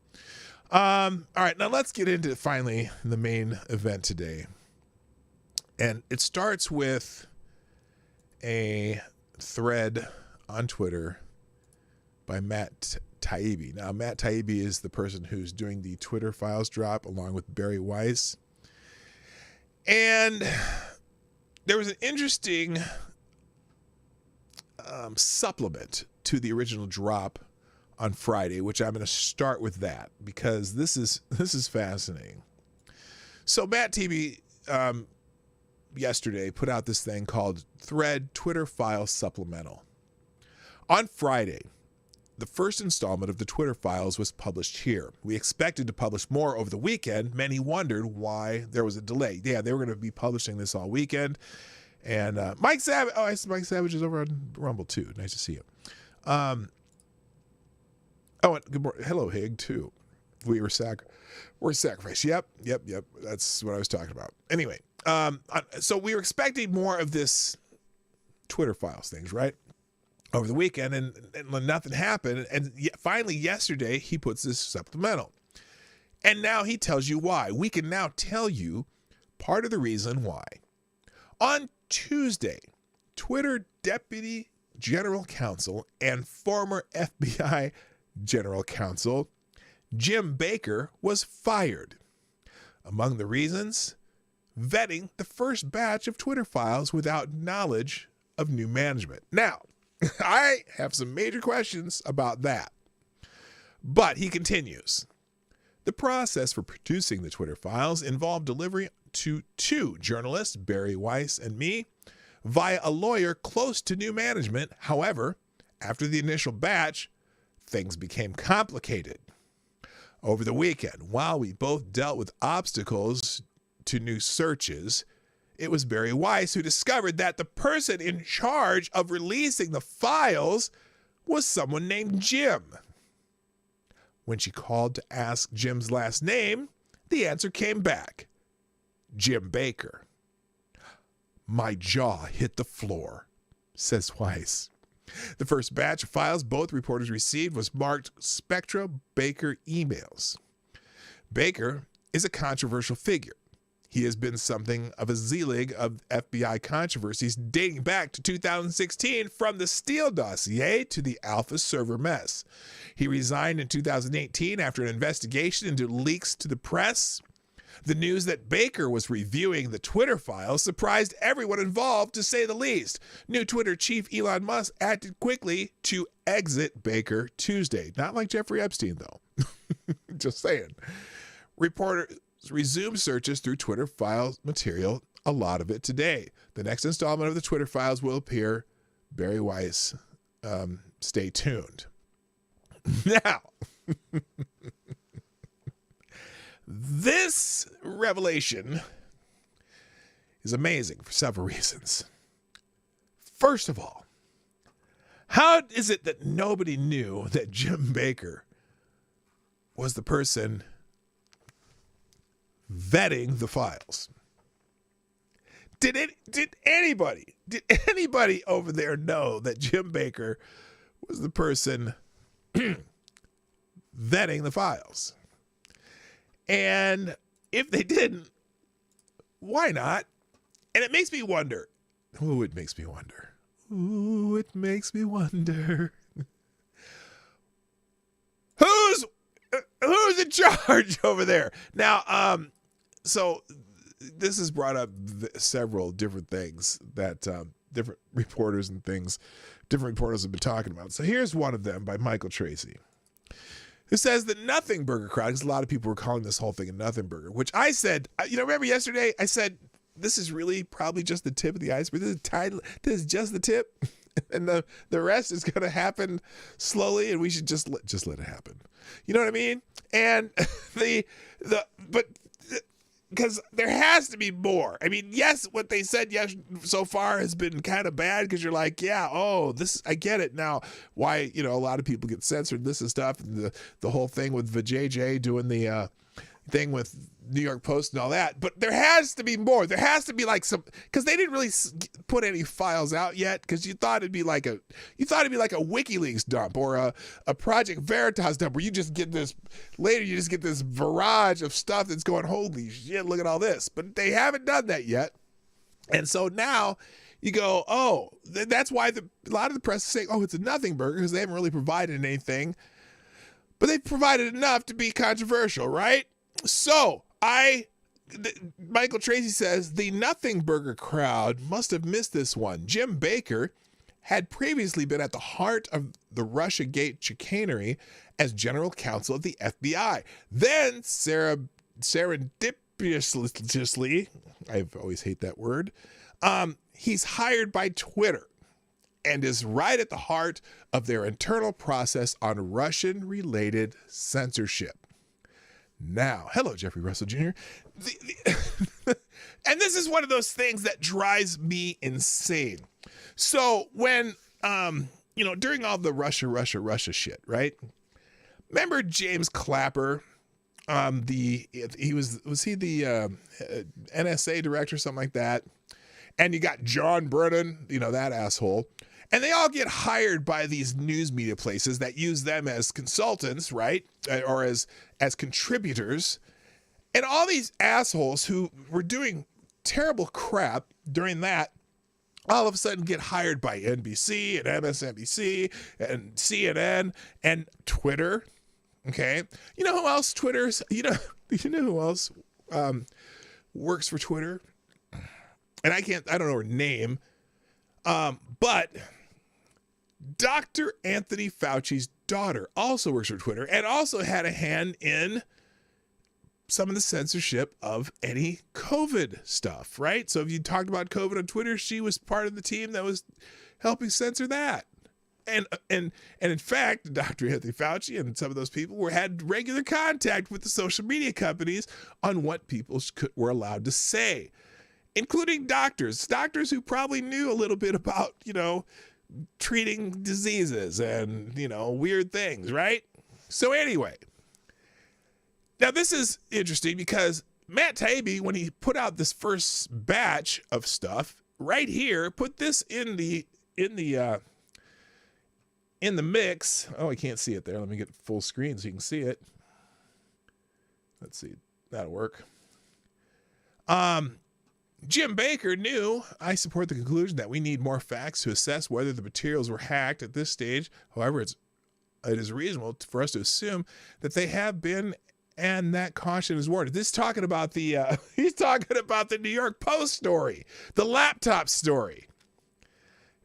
All right, now let's get into finally the main event today. And it starts with a thread on Twitter by Matt Taibbi. Now, Matt Taibbi is the person who's doing the Twitter files drop along with Barry Weiss. And there was an interesting supplement to the original drop on Friday, which I'm going to start with that because this is fascinating. So Matt Taibbi yesterday put out this thing called Thread Twitter Files Supplemental. On Friday, the first installment of the Twitter files was published here. We expected to publish more over the weekend. Many wondered why there was a delay. Yeah, they were going to be publishing this all weekend. And Mike Savage, I see Mike Savage is over on Rumble too. Nice to see you. And good morning. Hello, Hig, too. We're sacrificed. Yep. That's what I was talking about. Anyway, so we were expecting more of this Twitter files things, right? Over the weekend, and nothing happened. And finally, yesterday, he puts this supplemental. And now he tells you why. We can now tell you part of the reason why. On Tuesday, Twitter Deputy General Counsel and former FBI General Counsel Jim Baker was fired. Among the reasons, vetting the first batch of Twitter files without knowledge of new management. Now, I have some major questions about that. But he continues. The process for producing the Twitter files involved delivery to two journalists, Barry Weiss and me, via a lawyer close to new management. However, after the initial batch, things became complicated. Over the weekend, while we both dealt with obstacles to new searches, it was Barry Weiss who discovered that the person in charge of releasing the files was someone named Jim. When she called to ask Jim's last name, the answer came back. Jim Baker. My jaw hit the floor, says Weiss. The first batch of files both reporters received was marked Spectra Baker emails. Baker is a controversial figure. He has been something of a Z-League of FBI controversies dating back to 2016, from the Steele dossier to the Alpha server mess. He resigned in 2018 after an investigation into leaks to the press. The news that Baker was reviewing the Twitter files surprised everyone involved, to say the least. New Twitter chief Elon Musk acted quickly to exit Baker Tuesday. Not like Jeffrey Epstein, though. Just saying. Reporters resumed searches through Twitter files material, a lot of it today. The next installment of the Twitter files will appear. Barry Weiss. Stay tuned. Now, this revelation is amazing for several reasons. First of all, how is it that nobody knew that Jim Baker was the person vetting the files? Did anybody over there know that Jim Baker was the person vetting the files? And if they didn't, why not? And it makes me wonder. Ooh, it makes me wonder. Ooh, it makes me wonder. Who's in charge over there? Now, so this has brought up several different things that different reporters have been talking about. So here's one of them by Michael Tracy. It says the Nothing Burger crowd, because a lot of people were calling this whole thing a Nothing Burger, which I said, remember yesterday I said, this is really probably just the tip of the iceberg. This is just the tip. And the rest is going to happen slowly, and we should just let it happen. You know what I mean? And because there has to be more. I mean, yes, what they said so far has been kind of bad, because you're like, yeah, I get it now. Why, a lot of people get censored, this and stuff, and the whole thing with Vijay doing the thing with New York Post and all that. But there has to be more. There has to be like some, because they didn't really put any files out yet, because you thought it'd be like a WikiLeaks dump or a Project Veritas dump, where you just get this barrage of stuff that's going, holy shit, look at all this. But they haven't done that yet. And so now you go, that's why a lot of the press is saying, it's a Nothing Burger, because they haven't really provided anything. But they've provided enough to be controversial, right? So Michael Tracy says the Nothing Burger crowd must have missed this one. Jim Baker had previously been at the heart of the Russiagate chicanery as general counsel of the FBI. Then serendipitously, I always hate that word, he's hired by Twitter and is right at the heart of their internal process on Russian-related censorship. Now, hello, Jeffrey Russell Jr. And this is one of those things that drives me insane. So when, during all the Russia shit, right? Remember James Clapper? Was he the NSA director, something like that? And you got John Brennan, that asshole. And they all get hired by these news media places that use them as consultants, right? Or as contributors. And all these assholes who were doing terrible crap during that, all of a sudden get hired by NBC and MSNBC and CNN and Twitter. Okay. You know who else you know who else works for Twitter? And I don't know her name. But Dr. Anthony Fauci's daughter also works for Twitter and also had a hand in some of the censorship of any COVID stuff, right? So if you talked about COVID on Twitter, she was part of the team that was helping censor that. And in fact, Dr. Anthony Fauci and some of those people had regular contact with the social media companies on what people were allowed to say, including doctors who probably knew a little bit about, treating diseases and, weird things, right? So anyway, now this is interesting because Matt Taibbi, when he put out this first batch of stuff right here, put this in the mix. Oh, I can't see it there. Let me get full screen so you can see it. Let's see. That'll work. Jim Baker knew, I support the conclusion that we need more facts to assess whether the materials were hacked at this stage. However, it is reasonable for us to assume that they have been, and that caution is warranted. This is talking about the he's talking about the New York Post story, the laptop story,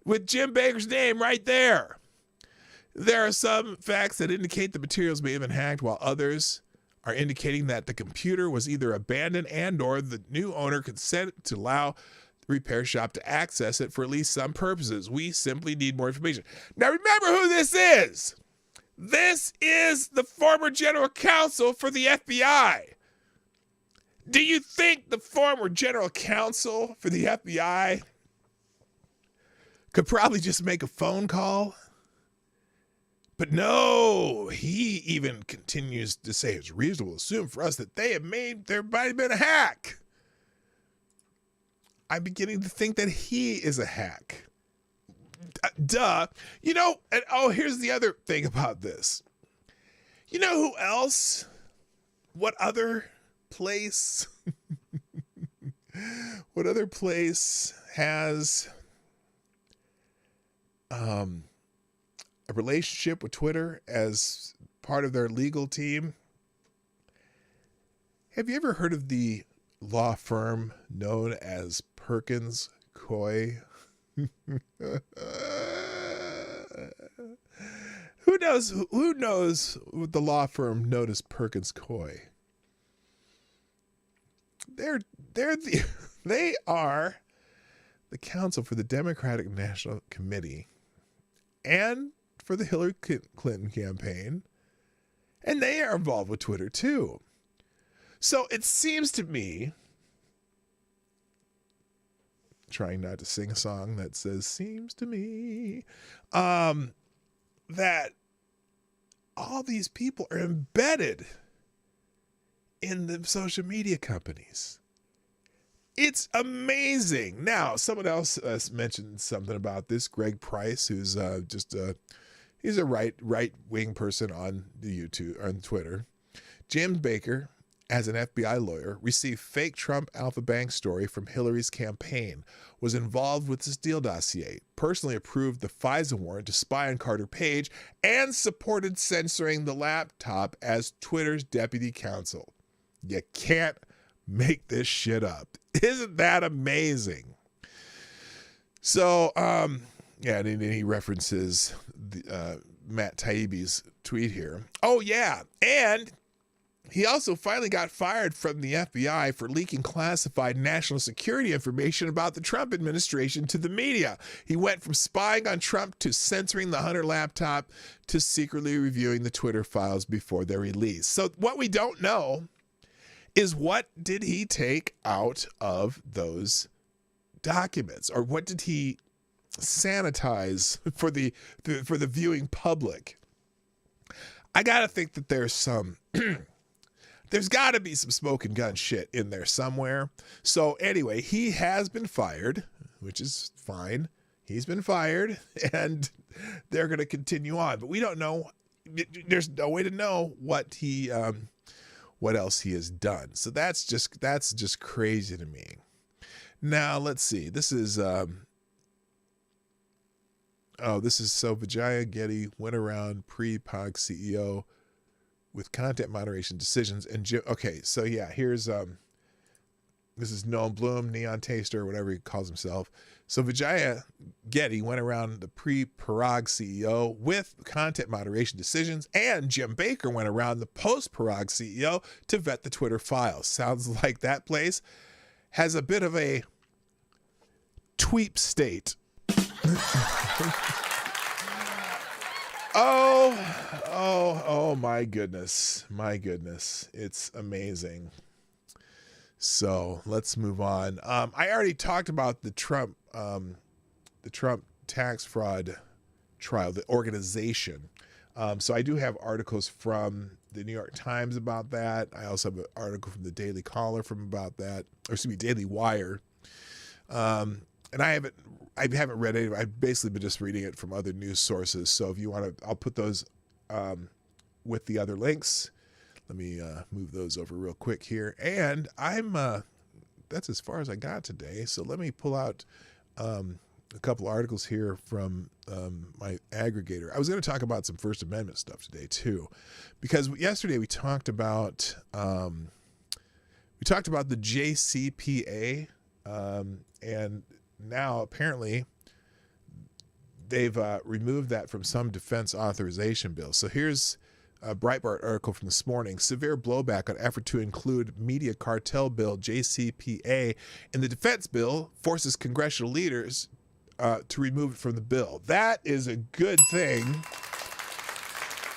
with Jim Baker's name right there. There are some facts that indicate the materials may have been hacked, while others are indicating that the computer was either abandoned and or the new owner consented to allow the repair shop to access it for at least some purposes. We simply need more information. Now remember who this is. This is the former general counsel for the FBI. Do you think the former general counsel for the FBI could probably just make a phone call? But no, he even continues to say it's reasonable to assume for us that there might have been a hack. I'm beginning to think that he is a hack. Duh. You know, and here's the other thing about this. You know who else? What other place? What other place has a relationship with Twitter as part of their legal team? Have you ever heard of the law firm known as Perkins Coie? Who knows what the law firm known as Perkins Coie? They are the counsel for the Democratic National Committee and for the Hillary Clinton campaign, and they are involved with Twitter too. So it seems to me, trying not to sing a song that says "seems to me," that all these people are embedded in the social media companies. It's amazing. Now, someone else mentioned something about this. Greg Price, who's he's a right wing person on the YouTube, on Twitter. James Baker, as an FBI lawyer, received fake Trump Alpha Bank story from Hillary's campaign, was involved with the Steele dossier, personally approved the FISA warrant to spy on Carter Page, and supported censoring the laptop as Twitter's deputy counsel. You can't make this shit up. Isn't that amazing? So, and then he references Matt Taibbi's tweet here. Oh, yeah. And he also finally got fired from the FBI for leaking classified national security information about the Trump administration to the media. He went from spying on Trump to censoring the Hunter laptop to secretly reviewing the Twitter files before their release. So what we don't know is what did he take out of those documents, or what did he sanitize for the viewing public? I gotta think that there's some there's got to be some smoking gun shit in there somewhere. So anyway, he has been fired, which is fine. He's been fired, and they're going to continue on. But we don't know. There's no way to know what he, what else he has done. So that's just crazy to me. Now let's see. This is so Vijaya Getty went around pre-POG CEO with content moderation decisions and okay, so yeah, here's this is Noam Bloom, Neon Taster, or whatever he calls himself. So Vijaya Getty went around the pre-Parag CEO with content moderation decisions, and Jim Baker went around the post-Parag CEO to vet the Twitter files. Sounds like that place has a bit of a tweep state. Oh my goodness. My goodness. It's amazing. So let's move on. I already talked about the Trump tax fraud trial, the organization. So I do have articles from the New York Times about that. I also have an article from the Daily Caller about that, or excuse me, Daily Wire. And I haven't read any. I've basically been just reading it from other news sources. So if you want to, I'll put those with the other links. Let me move those over real quick here. And that's as far as I got today. So let me pull out a couple articles here from my aggregator. I was going to talk about some First Amendment stuff today too, because yesterday we talked about the JCPA, and now apparently they've removed that from some defense authorization bills. So here's a Breitbart article from this morning. Severe blowback on effort to include media cartel bill JCPA in the defense bill forces congressional leaders to remove it from the bill. That is a good thing.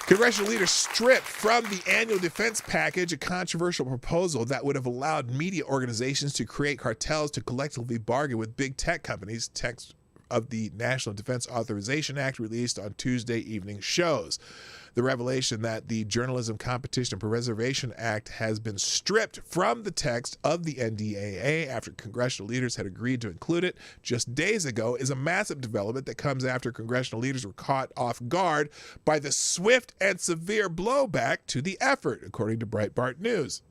Congressional leaders stripped from the annual defense package a controversial proposal that would have allowed media organizations to create cartels to collectively bargain with big tech companies. Text of the National Defense Authorization Act released on Tuesday evening shows. The revelation that the Journalism Competition and Preservation Act has been stripped from the text of the NDAA after congressional leaders had agreed to include it just days ago is a massive development that comes after congressional leaders were caught off guard by the swift and severe blowback to the effort, according to Breitbart News.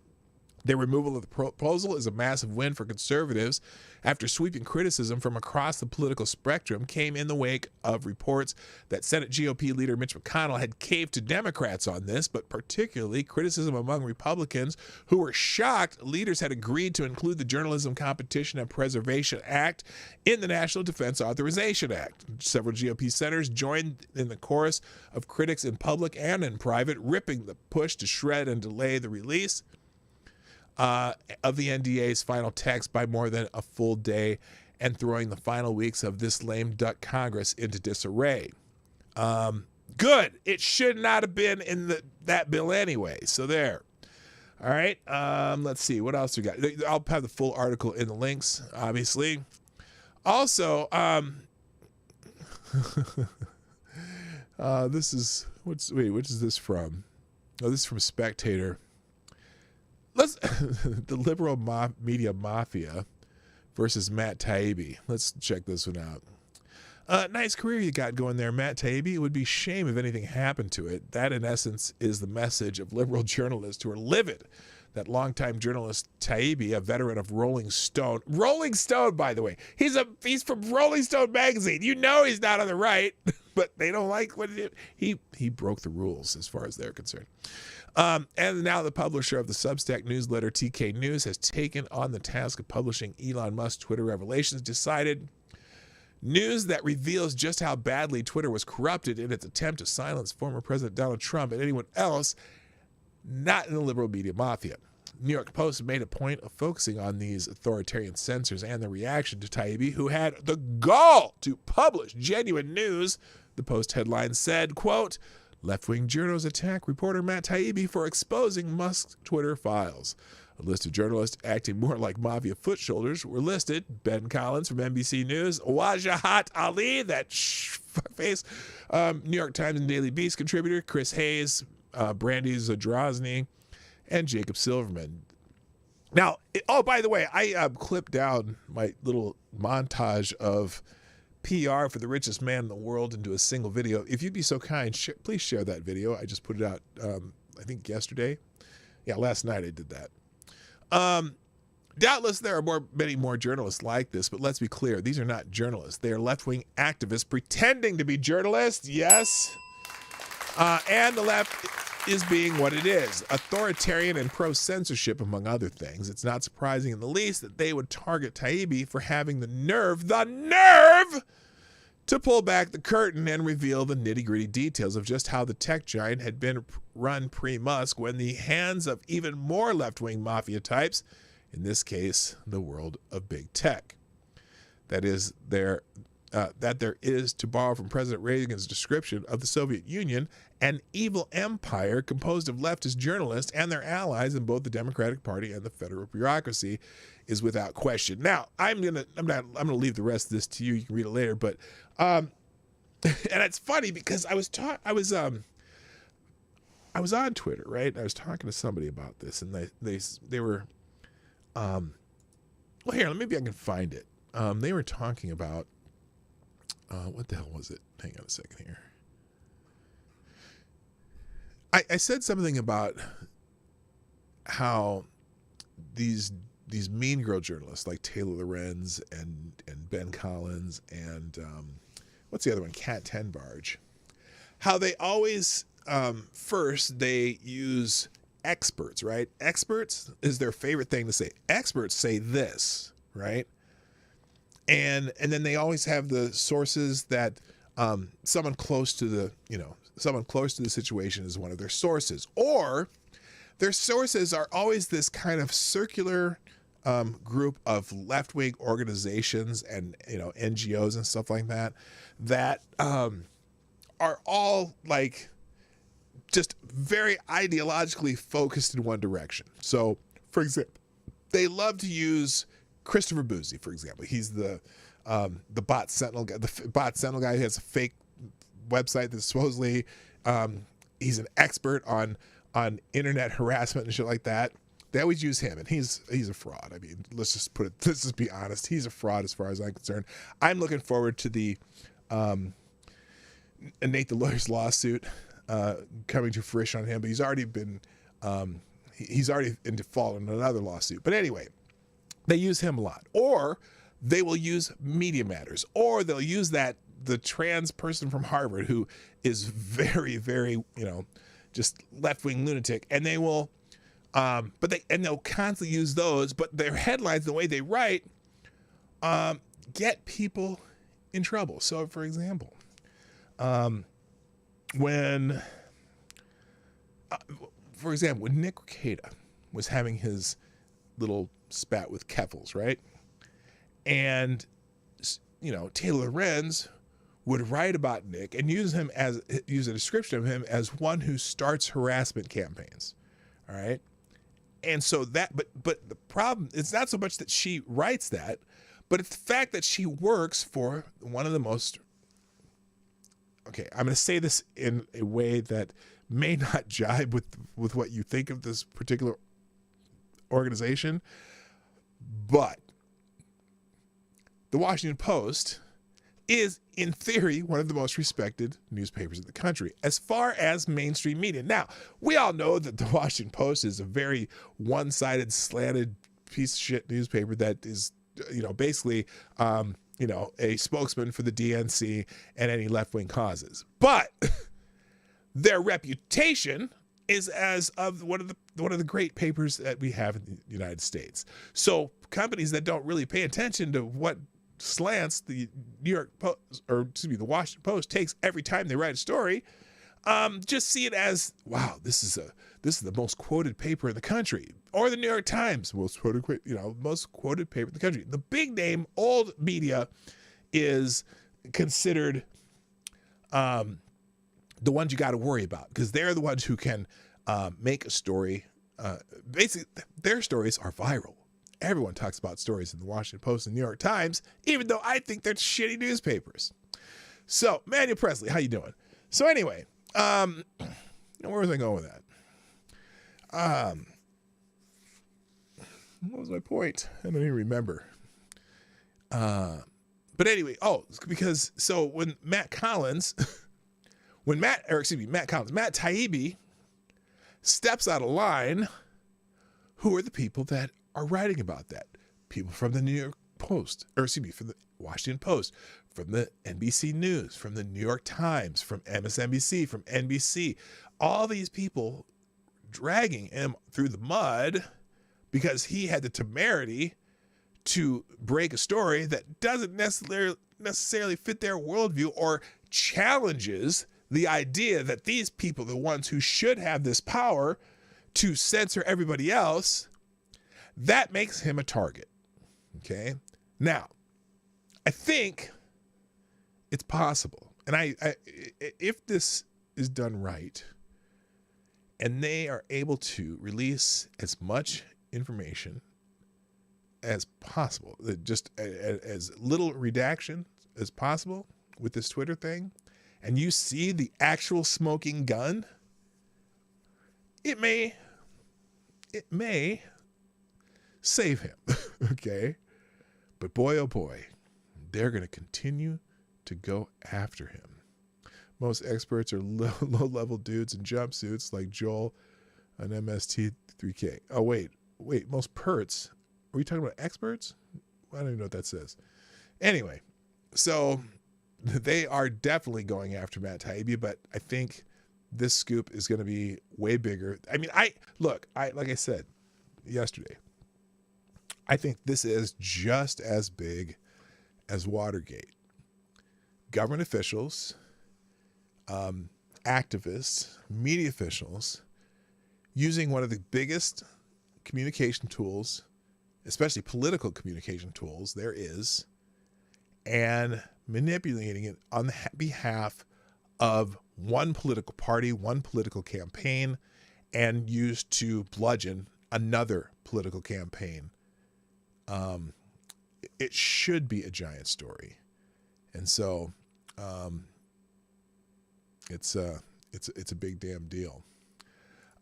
The removal of the proposal is a massive win for conservatives after sweeping criticism from across the political spectrum came in the wake of reports that Senate GOP leader Mitch McConnell had caved to Democrats on this, but particularly criticism among Republicans who were shocked leaders had agreed to include the Journalism Competition and Preservation Act in the National Defense Authorization Act. Several GOP senators joined in the chorus of critics in public and in private, ripping the push to shred and delay the release of the NDA's final text by more than a full day and throwing the final weeks of this lame duck Congress into disarray. Good. It should not have been in that bill anyway. So there. All right. Let's see. What else we got? I'll have the full article in the links, obviously. Also, this is, which is this from? Oh, this is from Spectator. The liberal media mafia versus Matt Taibbi. Let's check this one out. Nice career you got going there, Matt Taibbi. It would be a shame if anything happened to it. That, in essence, is the message of liberal journalists who are livid. That longtime journalist Taibbi, a veteran of Rolling Stone. Rolling Stone, by the way. He's from Rolling Stone magazine. You know he's not on the right, but they don't like what he broke the rules as far as they're concerned. And now the publisher of the Substack newsletter TK News has taken on the task of publishing Elon Musk's Twitter revelations, decided news that reveals just how badly Twitter was corrupted in its attempt to silence former President Donald Trump and anyone else not in the liberal media mafia. New York Post made a point of focusing on these authoritarian censors and the reaction to Taibbi, who had the gall to publish genuine news. The Post headline said, quote, "Left-wing journals attack reporter Matt Taibbi for exposing Musk's Twitter files." A list of journalists acting more like mafia foot soldiers were listed. Ben Collins from NBC News, Wajahat Ali, that face, New York Times and Daily Beast contributor, Chris Hayes, Brandy Zadrozny, and Jacob Silverman. Now, by the way, I clipped down my little montage of PR for the richest man in the world into a single video. If you'd be so kind, please share that video. I just put it out, I think yesterday. Yeah, last night I did that. Doubtless there are many more journalists like this, but let's be clear. These are not journalists. They are left-wing activists pretending to be journalists, yes. And the left is being what it is, authoritarian and pro-censorship, among other things. It's not surprising in the least that they would target Taibbi for having the nerve to pull back the curtain and reveal the nitty-gritty details of just how the tech giant had been run pre-Musk when the hands of even more left-wing mafia types, in this case, the world of big tech. That there is, to borrow from President Reagan's description of the Soviet Union, an evil empire composed of leftist journalists and their allies in both the Democratic Party and the federal bureaucracy is without question. Now, I'm gonna leave the rest of this to you. You can read it later, but and it's funny because I was I was on Twitter, right? I was talking to somebody about this, and they were, well, here, maybe I can find it. They were talking about, what the hell was it? Hang on a second here. I said something about how these mean girl journalists like Taylor Lorenz and Ben Collins and what's the other one? Kat Tenbarge. How they always first they use experts, right? Experts is their favorite thing to say. Experts say this, right? And then they always have the sources that someone close to the situation is one of their sources, or their sources are always this kind of circular group of left-wing organizations and NGOs and stuff like that are all like just very ideologically focused in one direction. So, for example, they love to use Christopher Boozy, for example. He's the bot sentinel guy. The bot sentinel guy has a fake website that supposedly he's an expert on internet harassment and shit like that. They always use him, and he's a fraud. I mean, let's just be honest. He's a fraud as far as I'm concerned. I'm looking forward to the Nate the Lawyer's lawsuit coming to fruition on him, but he's already in default on another lawsuit. But anyway, they use him a lot, or they will use Media Matters, or they'll use the trans person from Harvard who is very, very, just left-wing lunatic, and they will, they'll constantly use those, but their headlines, the way they write, get people in trouble. So, for example, when Nick Rekieta was having his little spat with Keffels, right? And, Taylor Lorenz would write about Nick and use a description of him as one who starts harassment campaigns. All right. And so but the problem is not so much that she writes that, but it's the fact that she works for one of the most, okay, I'm going to say this in a way that may not jibe with what you think of this particular organization, but the Washington Post is, in theory, one of the most respected newspapers in the country as far as mainstream media. Now, we all know that the Washington Post is a very one-sided, slanted piece of shit newspaper that is, basically, a spokesman for the DNC and any left-wing causes. But their reputation is as of one of the great papers that we have in the United States. So companies that don't really pay attention to what slants the the Washington Post takes every time they write a story, just see it as, wow, this is the most quoted paper in the country, or the New York Times, most quoted paper in the country. The big name old media is considered the ones you got to worry about, because they're the ones who can make a story. Basically, their stories are viral. Everyone talks about stories in the Washington Post and New York Times, even though I think they're shitty newspapers. So, Manuel Presley, how you doing? So anyway, where was I going with that? What was my point? I don't even remember. But anyway, because when Matt Taibbi steps out of line, who are the people that are writing about that? People from the New York Post, from the Washington Post, from the NBC News, from the New York Times, from MSNBC, from NBC. All these people dragging him through the mud because he had the temerity to break a story that doesn't necessarily fit their worldview, or challenges the idea that these people are the ones who should have this power to censor everybody else. That makes him a target. Okay. Now, I think it's possible, and if this is done right, and they are able to release as much information as possible, just as little redaction as possible with this Twitter thing, and you see the actual smoking gun, it may save him. Okay. But boy, oh boy, they're going to continue to go after him. Most experts are low-level dudes in jumpsuits like Joel on MST3K. Oh, wait. Most perts. Are we talking about experts? I don't even know what that says. Anyway, so they are definitely going after Matt Taibbi, but I think this scoop is going to be way bigger. I mean, like I said yesterday, I think this is just as big as Watergate. Government officials, activists, media officials using one of the biggest communication tools, especially political communication tools there is, and manipulating it on the behalf of one political party, one political campaign, and used to bludgeon another political campaign. It should be a giant story. And so it's a big damn deal.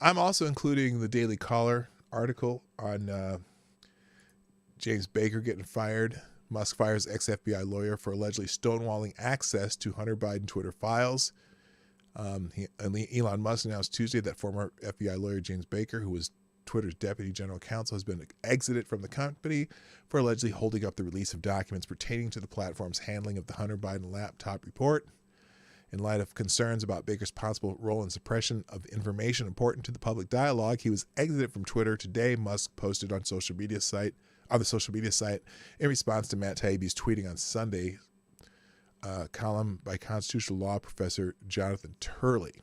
I'm also including the Daily Caller article on James Baker getting fired. Musk fires ex-FBI lawyer for allegedly stonewalling access to Hunter Biden Twitter files. Elon Musk announced Tuesday that former FBI lawyer James Baker, who was Twitter's deputy general counsel, has been exited from the company for allegedly holding up the release of documents pertaining to the platform's handling of the Hunter Biden laptop report. In light of concerns about Baker's possible role in suppression of information important to the public dialogue, he was exited from Twitter today. Musk posted on the social media site in response to Matt Taibbi's tweeting on Sunday column by constitutional law professor Jonathan Turley.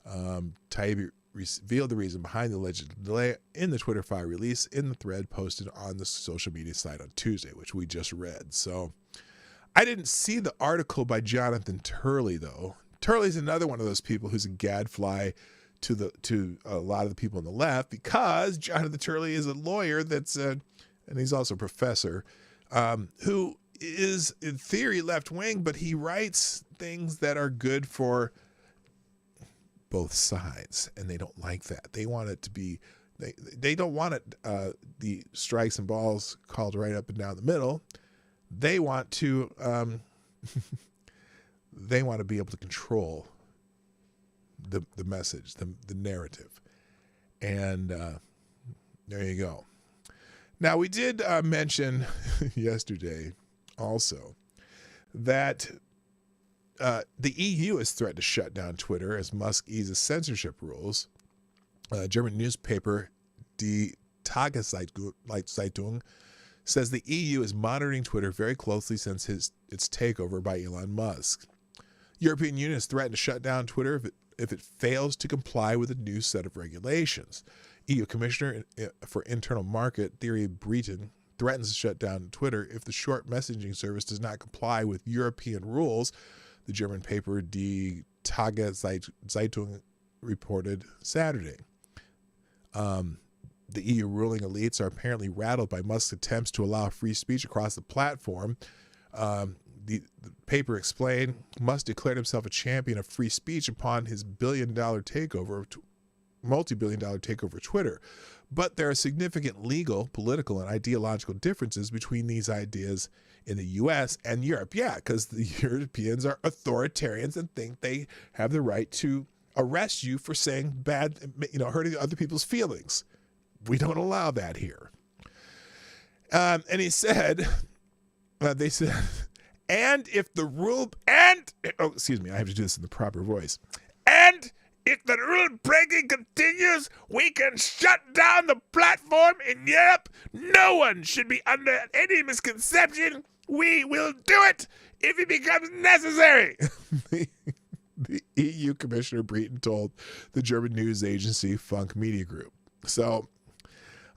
Taibbi revealed the reason behind the alleged delay in the Twitter file release in the thread posted on the social media site on Tuesday, which we just read. So I didn't see the article by Jonathan Turley, though. Turley's another one of those people who's a gadfly to a lot of the people on the left, because Jonathan Turley is a lawyer that's and he's also a professor who is in theory left-wing, but he writes things that are good for both sides, and they don't like that. They want it to be, they don't want it, the strikes and balls called right up and down the middle. They want to they want to be able to control the message, the narrative. And there you go. Now, we did mention yesterday also that the EU has threatened to shut down Twitter as Musk eases censorship rules. German newspaper Die Tageszeitung says the EU is monitoring Twitter very closely since its takeover by Elon Musk. European Union has threatened to shut down Twitter if it fails to comply with a new set of regulations. EU Commissioner for Internal Market, Thierry Breton, threatens to shut down Twitter if the short messaging service does not comply with European rules, the German paper Die Tageszeitung reported Saturday. The EU ruling elites are apparently rattled by Musk's attempts to allow free speech across the platform. The paper explained Musk declared himself a champion of free speech upon his multi-billion-dollar takeover of Twitter. But there are significant legal, political, and ideological differences between these ideas in the U.S. and Europe. Yeah, because the Europeans are authoritarians and think they have the right to arrest you for saying bad, hurting other people's feelings. We don't allow that here. And he said, they said, and if the rule, I have to do this in the proper voice. And if the rule breaking continues, we can shut down the platform in Europe. No one should be under any misconception. We will do it if it becomes necessary. The EU Commissioner Breton told the German news agency Funk Media Group. So,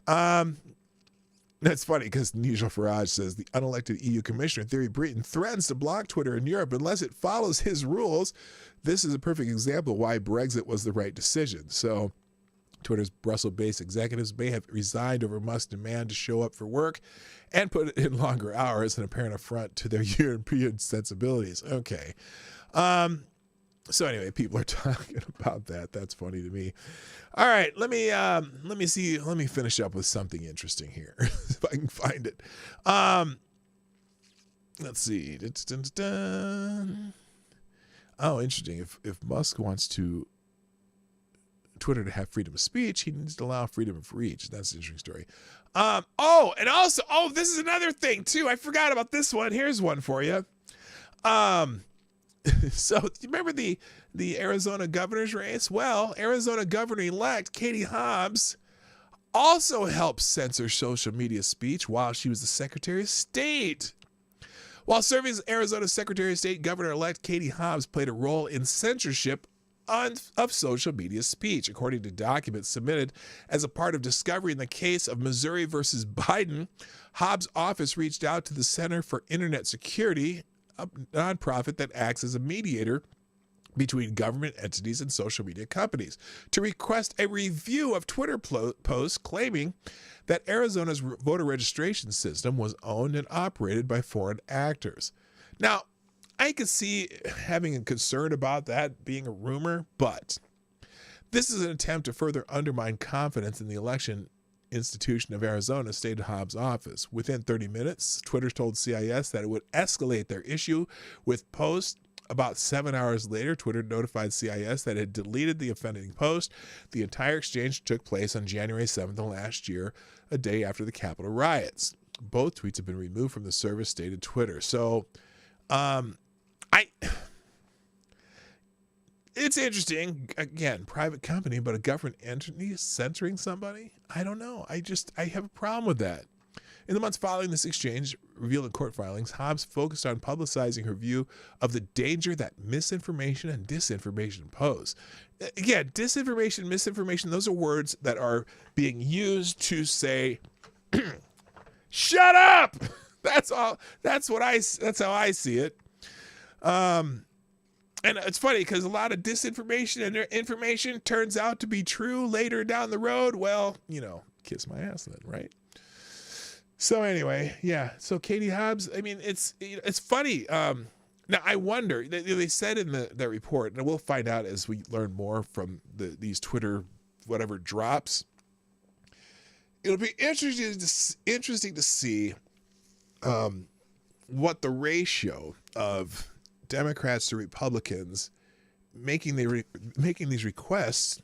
that's funny because Nigel Farage says the unelected EU Commissioner Thierry Breton threatens to block Twitter in Europe unless it follows his rules. This is a perfect example of why Brexit was the right decision. So Twitter's Brussels-based executives may have resigned over Musk's demand to show up for work and put in longer hours, an apparent affront to their European sensibilities. Okay. So anyway, people are talking about that. That's funny to me. All right, let me finish up with something interesting here if I can find it. Let's see. Oh, interesting. If Musk wants Twitter to have freedom of speech, he needs to allow freedom of reach. That's an interesting story. And also, this is another thing too. I forgot about this one. Here's one for you. So you remember the Arizona governor's race? Well, Arizona governor-elect Katie Hobbs also helped censor social media speech while she was the Secretary of State. While serving as Arizona's Secretary of State, Governor-elect Katie Hobbs played a role in censorship of social media speech, according to documents submitted as a part of discovery in the case of Missouri versus Biden. Hobbs' office reached out to the Center for Internet Security, a nonprofit that acts as a mediator between government entities and social media companies, to request a review of Twitter posts claiming that Arizona's voter registration system was owned and operated by foreign actors. Now, I could see having a concern about that being a rumor, but this is an attempt to further undermine confidence in the election institution of Arizona, stated Hobbs' office. Within 30 minutes, Twitter told CIS that it would escalate their issue with posts. About 7 hours later, Twitter notified CIS that it had deleted the offending post. The entire exchange took place on January 7th of last year, a day after the Capitol riots. Both tweets have been removed from the service, stated Twitter. So, it's interesting. Again, private company, but a government entity is censoring somebody? I don't know. I have a problem with that. In the months following this exchange, revealed in court filings, Hobbs focused on publicizing her view of the danger that misinformation and disinformation pose. Again, disinformation, misinformation, those are words that are being used to say, shut up! That's all. That's how I see it. And it's funny because a lot of disinformation and information turns out to be true later down the road. Well, kiss my ass then, right? So anyway, yeah. So Katie Hobbs, I mean, it's funny. Now I wonder. They said in the report, and we'll find out as we learn more from these Twitter whatever drops. It'll be interesting to see what the ratio of Democrats to Republicans making these requests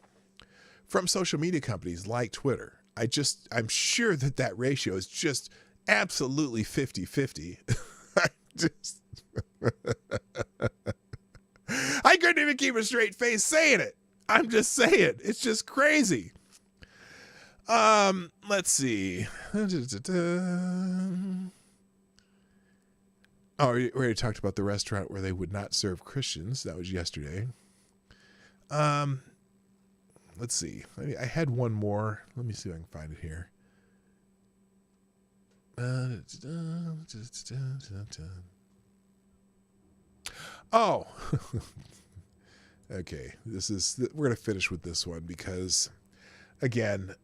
from social media companies like Twitter. I'm sure that ratio is just absolutely 50-50. I couldn't even keep a straight face saying it. I'm just saying. It's just crazy. Let's see. Oh, we already talked about the restaurant where they would not serve Christians. That was yesterday. Let's see. I had one more. Let me see if I can find it here. Oh. Okay. We're going to finish with this one because, again,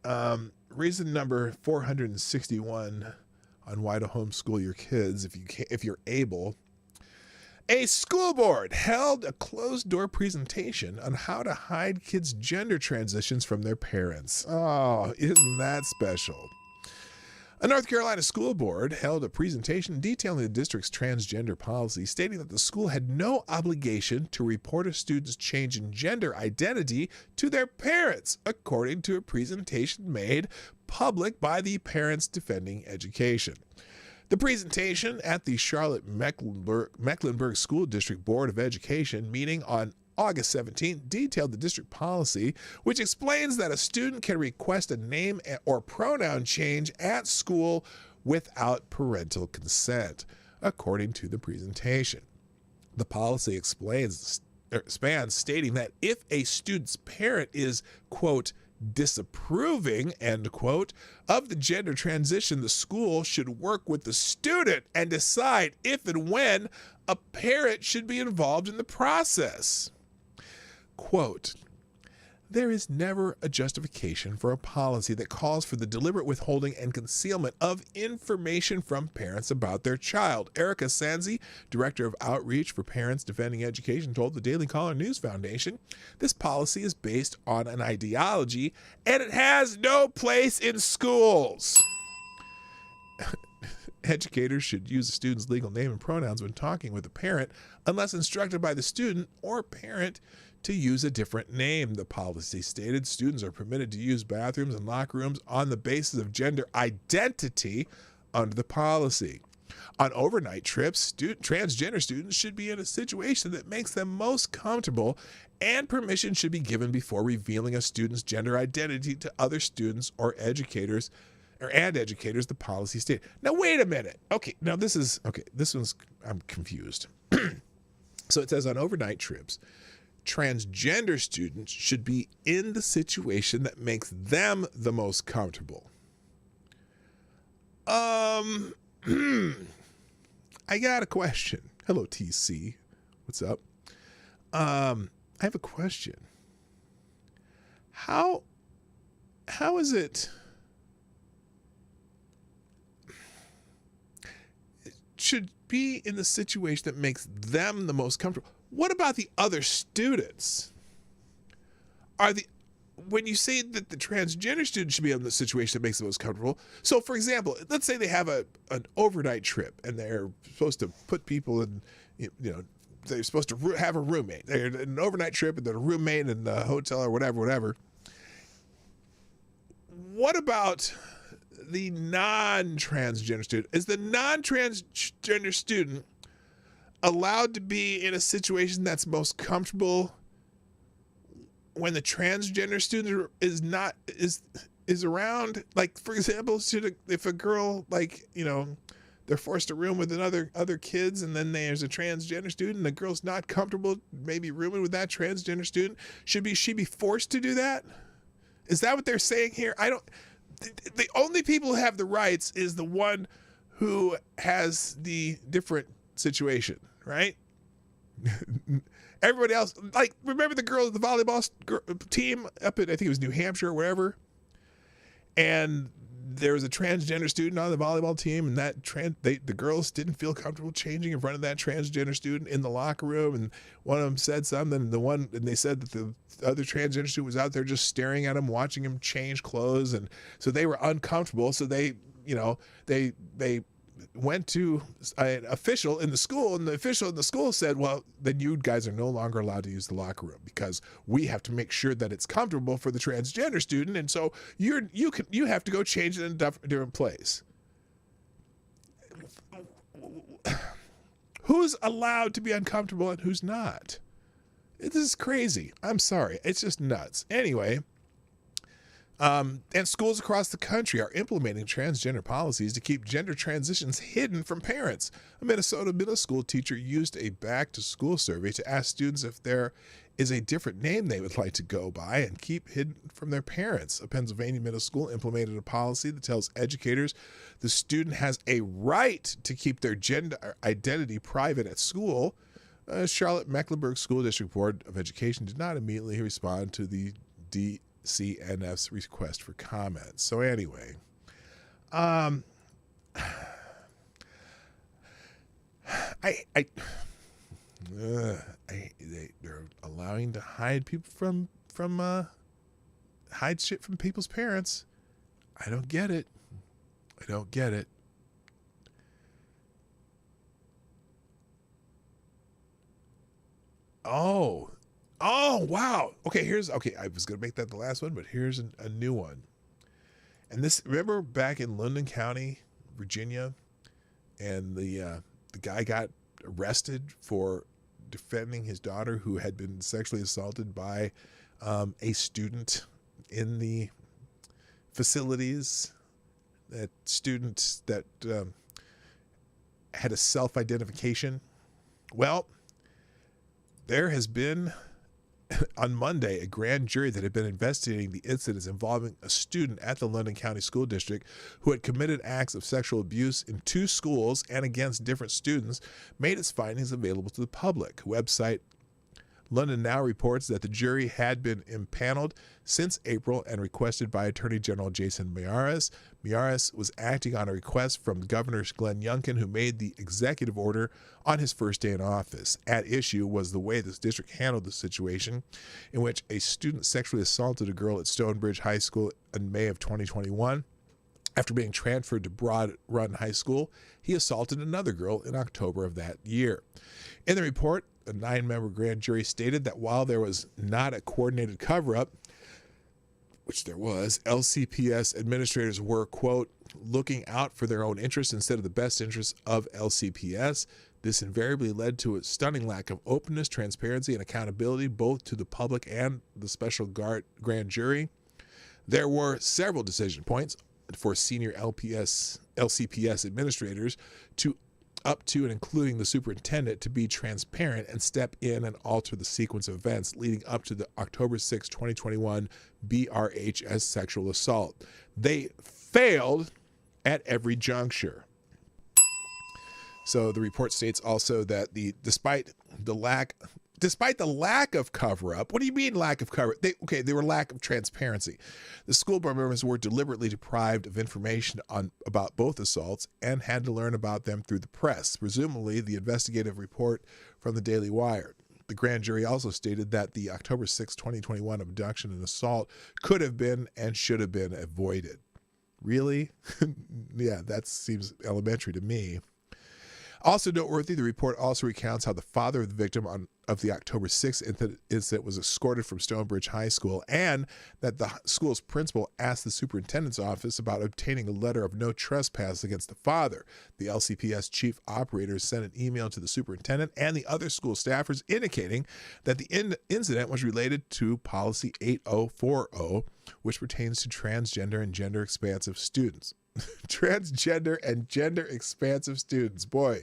reason number 461 on why to homeschool your kids if you're able. A school board held a closed-door presentation on how to hide kids' gender transitions from their parents. Oh, isn't that special? A North Carolina school board held a presentation detailing the district's transgender policy, stating that the school had no obligation to report a student's change in gender identity to their parents, according to a presentation made public by the Parents Defending Education. The presentation at the Charlotte-Mecklenburg School District Board of Education meeting on August 17 detailed the district policy, which explains that a student can request a name or pronoun change at school without parental consent, according to the presentation. The policy expands, stating that if a student's parent is, quote, disapproving, end quote, of the gender transition, the school should work with the student and decide if and when a parent should be involved in the process. Quote, There is never a justification for a policy that calls for the deliberate withholding and concealment of information from parents about their child. Erica Sanzi, Director of Outreach for Parents Defending Education, told the Daily Caller News Foundation, this policy is based on an ideology and it has no place in schools. Educators should use a student's legal name and pronouns when talking with a parent unless instructed by the student or parent to use a different name, the policy stated. Students are permitted to use bathrooms and locker rooms on the basis of gender identity under the policy. On overnight trips, transgender students should be in a situation that makes them most comfortable, and permission should be given before revealing a student's gender identity to other students or educators, the policy stated. Now, wait a minute. Okay, now this one's, I'm confused. So it says on overnight trips, transgender students should be in the situation that makes them the most comfortable. I got a question. Hello, TC. What's up? I have a question. How is it should be in the situation that makes them the most comfortable? What about the other students? When you say that the transgender student should be in the situation that makes them most comfortable, so for example, let's say they have an overnight trip and they're supposed to put people in, they're supposed to have a roommate. They're in an overnight trip and they're a roommate in the hotel or whatever. What about the non-transgender student? Is the non-transgender student allowed to be in a situation that's most comfortable when the transgender student is around? Like, for example, if a girl, they're forced to room with other kids, and then there's a transgender student and the girl's not comfortable maybe rooming with that transgender student, should she be forced to do that? Is that what they're saying here? The only people who have the rights is the one who has the different situation, right? Everybody else, remember the girl, the volleyball team up at, I think it was New Hampshire or wherever, and there was a transgender student on the volleyball team, and the girls didn't feel comfortable changing in front of that transgender student in the locker room, and one of them said something, and they said that the other transgender student was out there just staring at him, watching him change clothes, and so they were uncomfortable. So they went to an official in the school, and the official in the school said, well, then you guys are no longer allowed to use the locker room because we have to make sure that it's comfortable for the transgender student, and so you have to go change it in a different place. Who's allowed to be uncomfortable and who's not? This is crazy. I'm sorry. It's just nuts. Anyway, and schools across the country are implementing transgender policies to keep gender transitions hidden from parents. A Minnesota middle school teacher used a back-to-school survey to ask students if there is a different name they would like to go by and keep hidden from their parents. A Pennsylvania middle school implemented a policy that tells educators the student has a right to keep their gender identity private at school. Charlotte Mecklenburg School District Board of Education did not immediately respond to the DCNF's request for comments. So anyway, they're allowing to hide people from hide shit from people's parents. I don't get it. Oh, wow. Okay, I was going to make that the last one, but here's a new one. And this, remember back in London County, Virginia, and the guy got arrested for defending his daughter who had been sexually assaulted by a student in the facilities. That student that had a self-identification. Well, there has been, on Monday, a grand jury that had been investigating the incidents involving a student at the London County School District who had committed acts of sexual abuse in 2 schools and against different students made its findings available to the public. Website London Now reports that the jury had been impaneled since April and requested by Attorney General Jason Miyares. Miyares was acting on a request from Governor Glenn Youngkin, who made the executive order on his first day in office. At issue was the way this district handled the situation in which a student sexually assaulted a girl at Stonebridge High School in May of 2021. After being transferred to Broad Run High School, he assaulted another girl in October of that year. In the report, a 9-member grand jury stated that while there was not a coordinated cover-up, which there was, LCPS administrators were, quote, looking out for their own interests instead of the best interests of LCPS. This invariably led to a stunning lack of openness, transparency, and accountability, both to the public and the special grand jury. There were several decision points for senior LCPS administrators up to and including the superintendent to be transparent and step in and alter the sequence of events leading up to the October 6, 2021 BRHS sexual assault. They failed at every juncture. So the report states also that despite the lack of cover-up, what do you mean lack of cover-up? They were lack of transparency. The school board members were deliberately deprived of information about both assaults and had to learn about them through the press, presumably the investigative report from the Daily Wire. The grand jury also stated that the October 6, 2021 abduction and assault could have been and should have been avoided. Really? Yeah, that seems elementary to me. Also noteworthy, the report also recounts how the father of the victim of the October 6th incident was escorted from Stonebridge High School, and that the school's principal asked the superintendent's office about obtaining a letter of no trespass against the father. The LCPS chief operator sent an email to the superintendent and the other school staffers indicating that the incident was related to Policy 8040, which pertains to transgender and gender expansive students. Transgender and gender expansive students. Boy,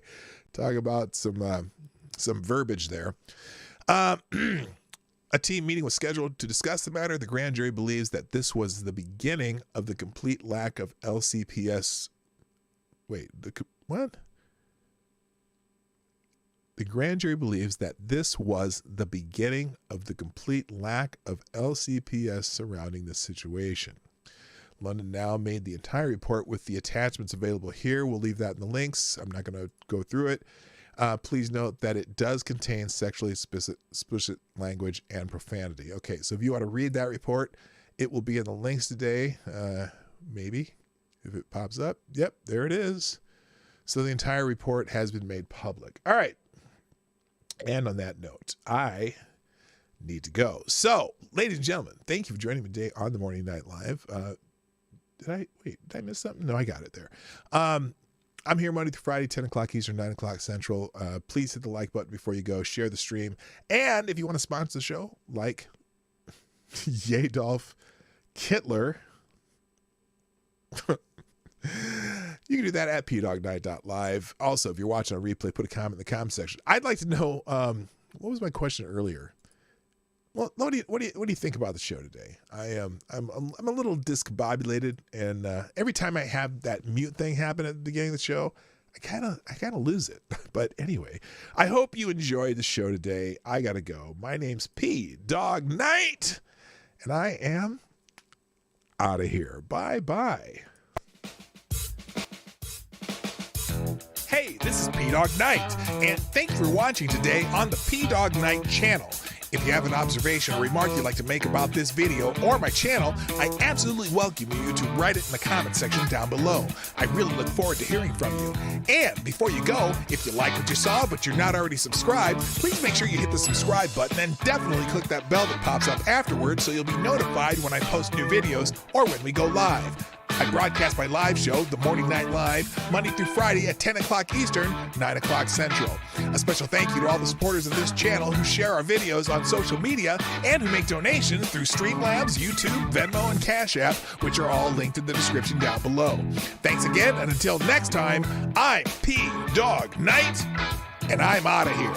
talk about some verbiage there. A team meeting was scheduled to discuss the matter. The grand jury believes that this was the beginning of the complete lack of LCPS. What? The grand jury believes that this was the beginning of the complete lack of LCPS surrounding this situation. London Now made the entire report with the attachments available here. We'll leave that in the links. I'm not going to go through it. Please note that it does contain sexually explicit language and profanity. Okay, so if you want to read that report, it will be in the links today. Maybe, if it pops up. Yep, there it is. So the entire report has been made public. All right. And on that note, I need to go. So, ladies and gentlemen, thank you for joining me today on the Morning Night Live. Did I miss something? No, I got it there. I'm here Monday through Friday, 10 o'clock Eastern, 9 o'clock Central. Please hit the like button before you go. Share the stream. And if you want to sponsor the show, like Yadolf Kittler, you can do that at pdognight.live. Also, if you're watching on replay, put a comment in the comment section. I'd like to know, what was my question earlier? Well, what do you think about the show today? I'm a little discombobulated, and every time I have that mute thing happen at the beginning of the show, I kind of lose it. But anyway, I hope you enjoyed the show today. I gotta go. My name's Dawg Knight, and I am out of here. Bye bye. Hey, this is Dawg Knight, and thank you for watching today on the Dawg Knight Channel. If you have an observation or remark you'd like to make about this video or my channel, I absolutely welcome you to write it in the comment section down below. I really look forward to hearing from you. And before you go, if you like what you saw but you're not already subscribed, please make sure you hit the subscribe button and definitely click that bell that pops up afterwards so you'll be notified when I post new videos or when we go live. I broadcast my live show, The Morning Night Live, Monday through Friday at 10 o'clock Eastern, 9 o'clock Central. A special thank you to all the supporters of this channel who share our videos on social media and who make donations through Streamlabs, YouTube, Venmo, and Cash App, which are all linked in the description down below. Thanks again, and until next time, I'm Dawg Knight, and I'm out of here.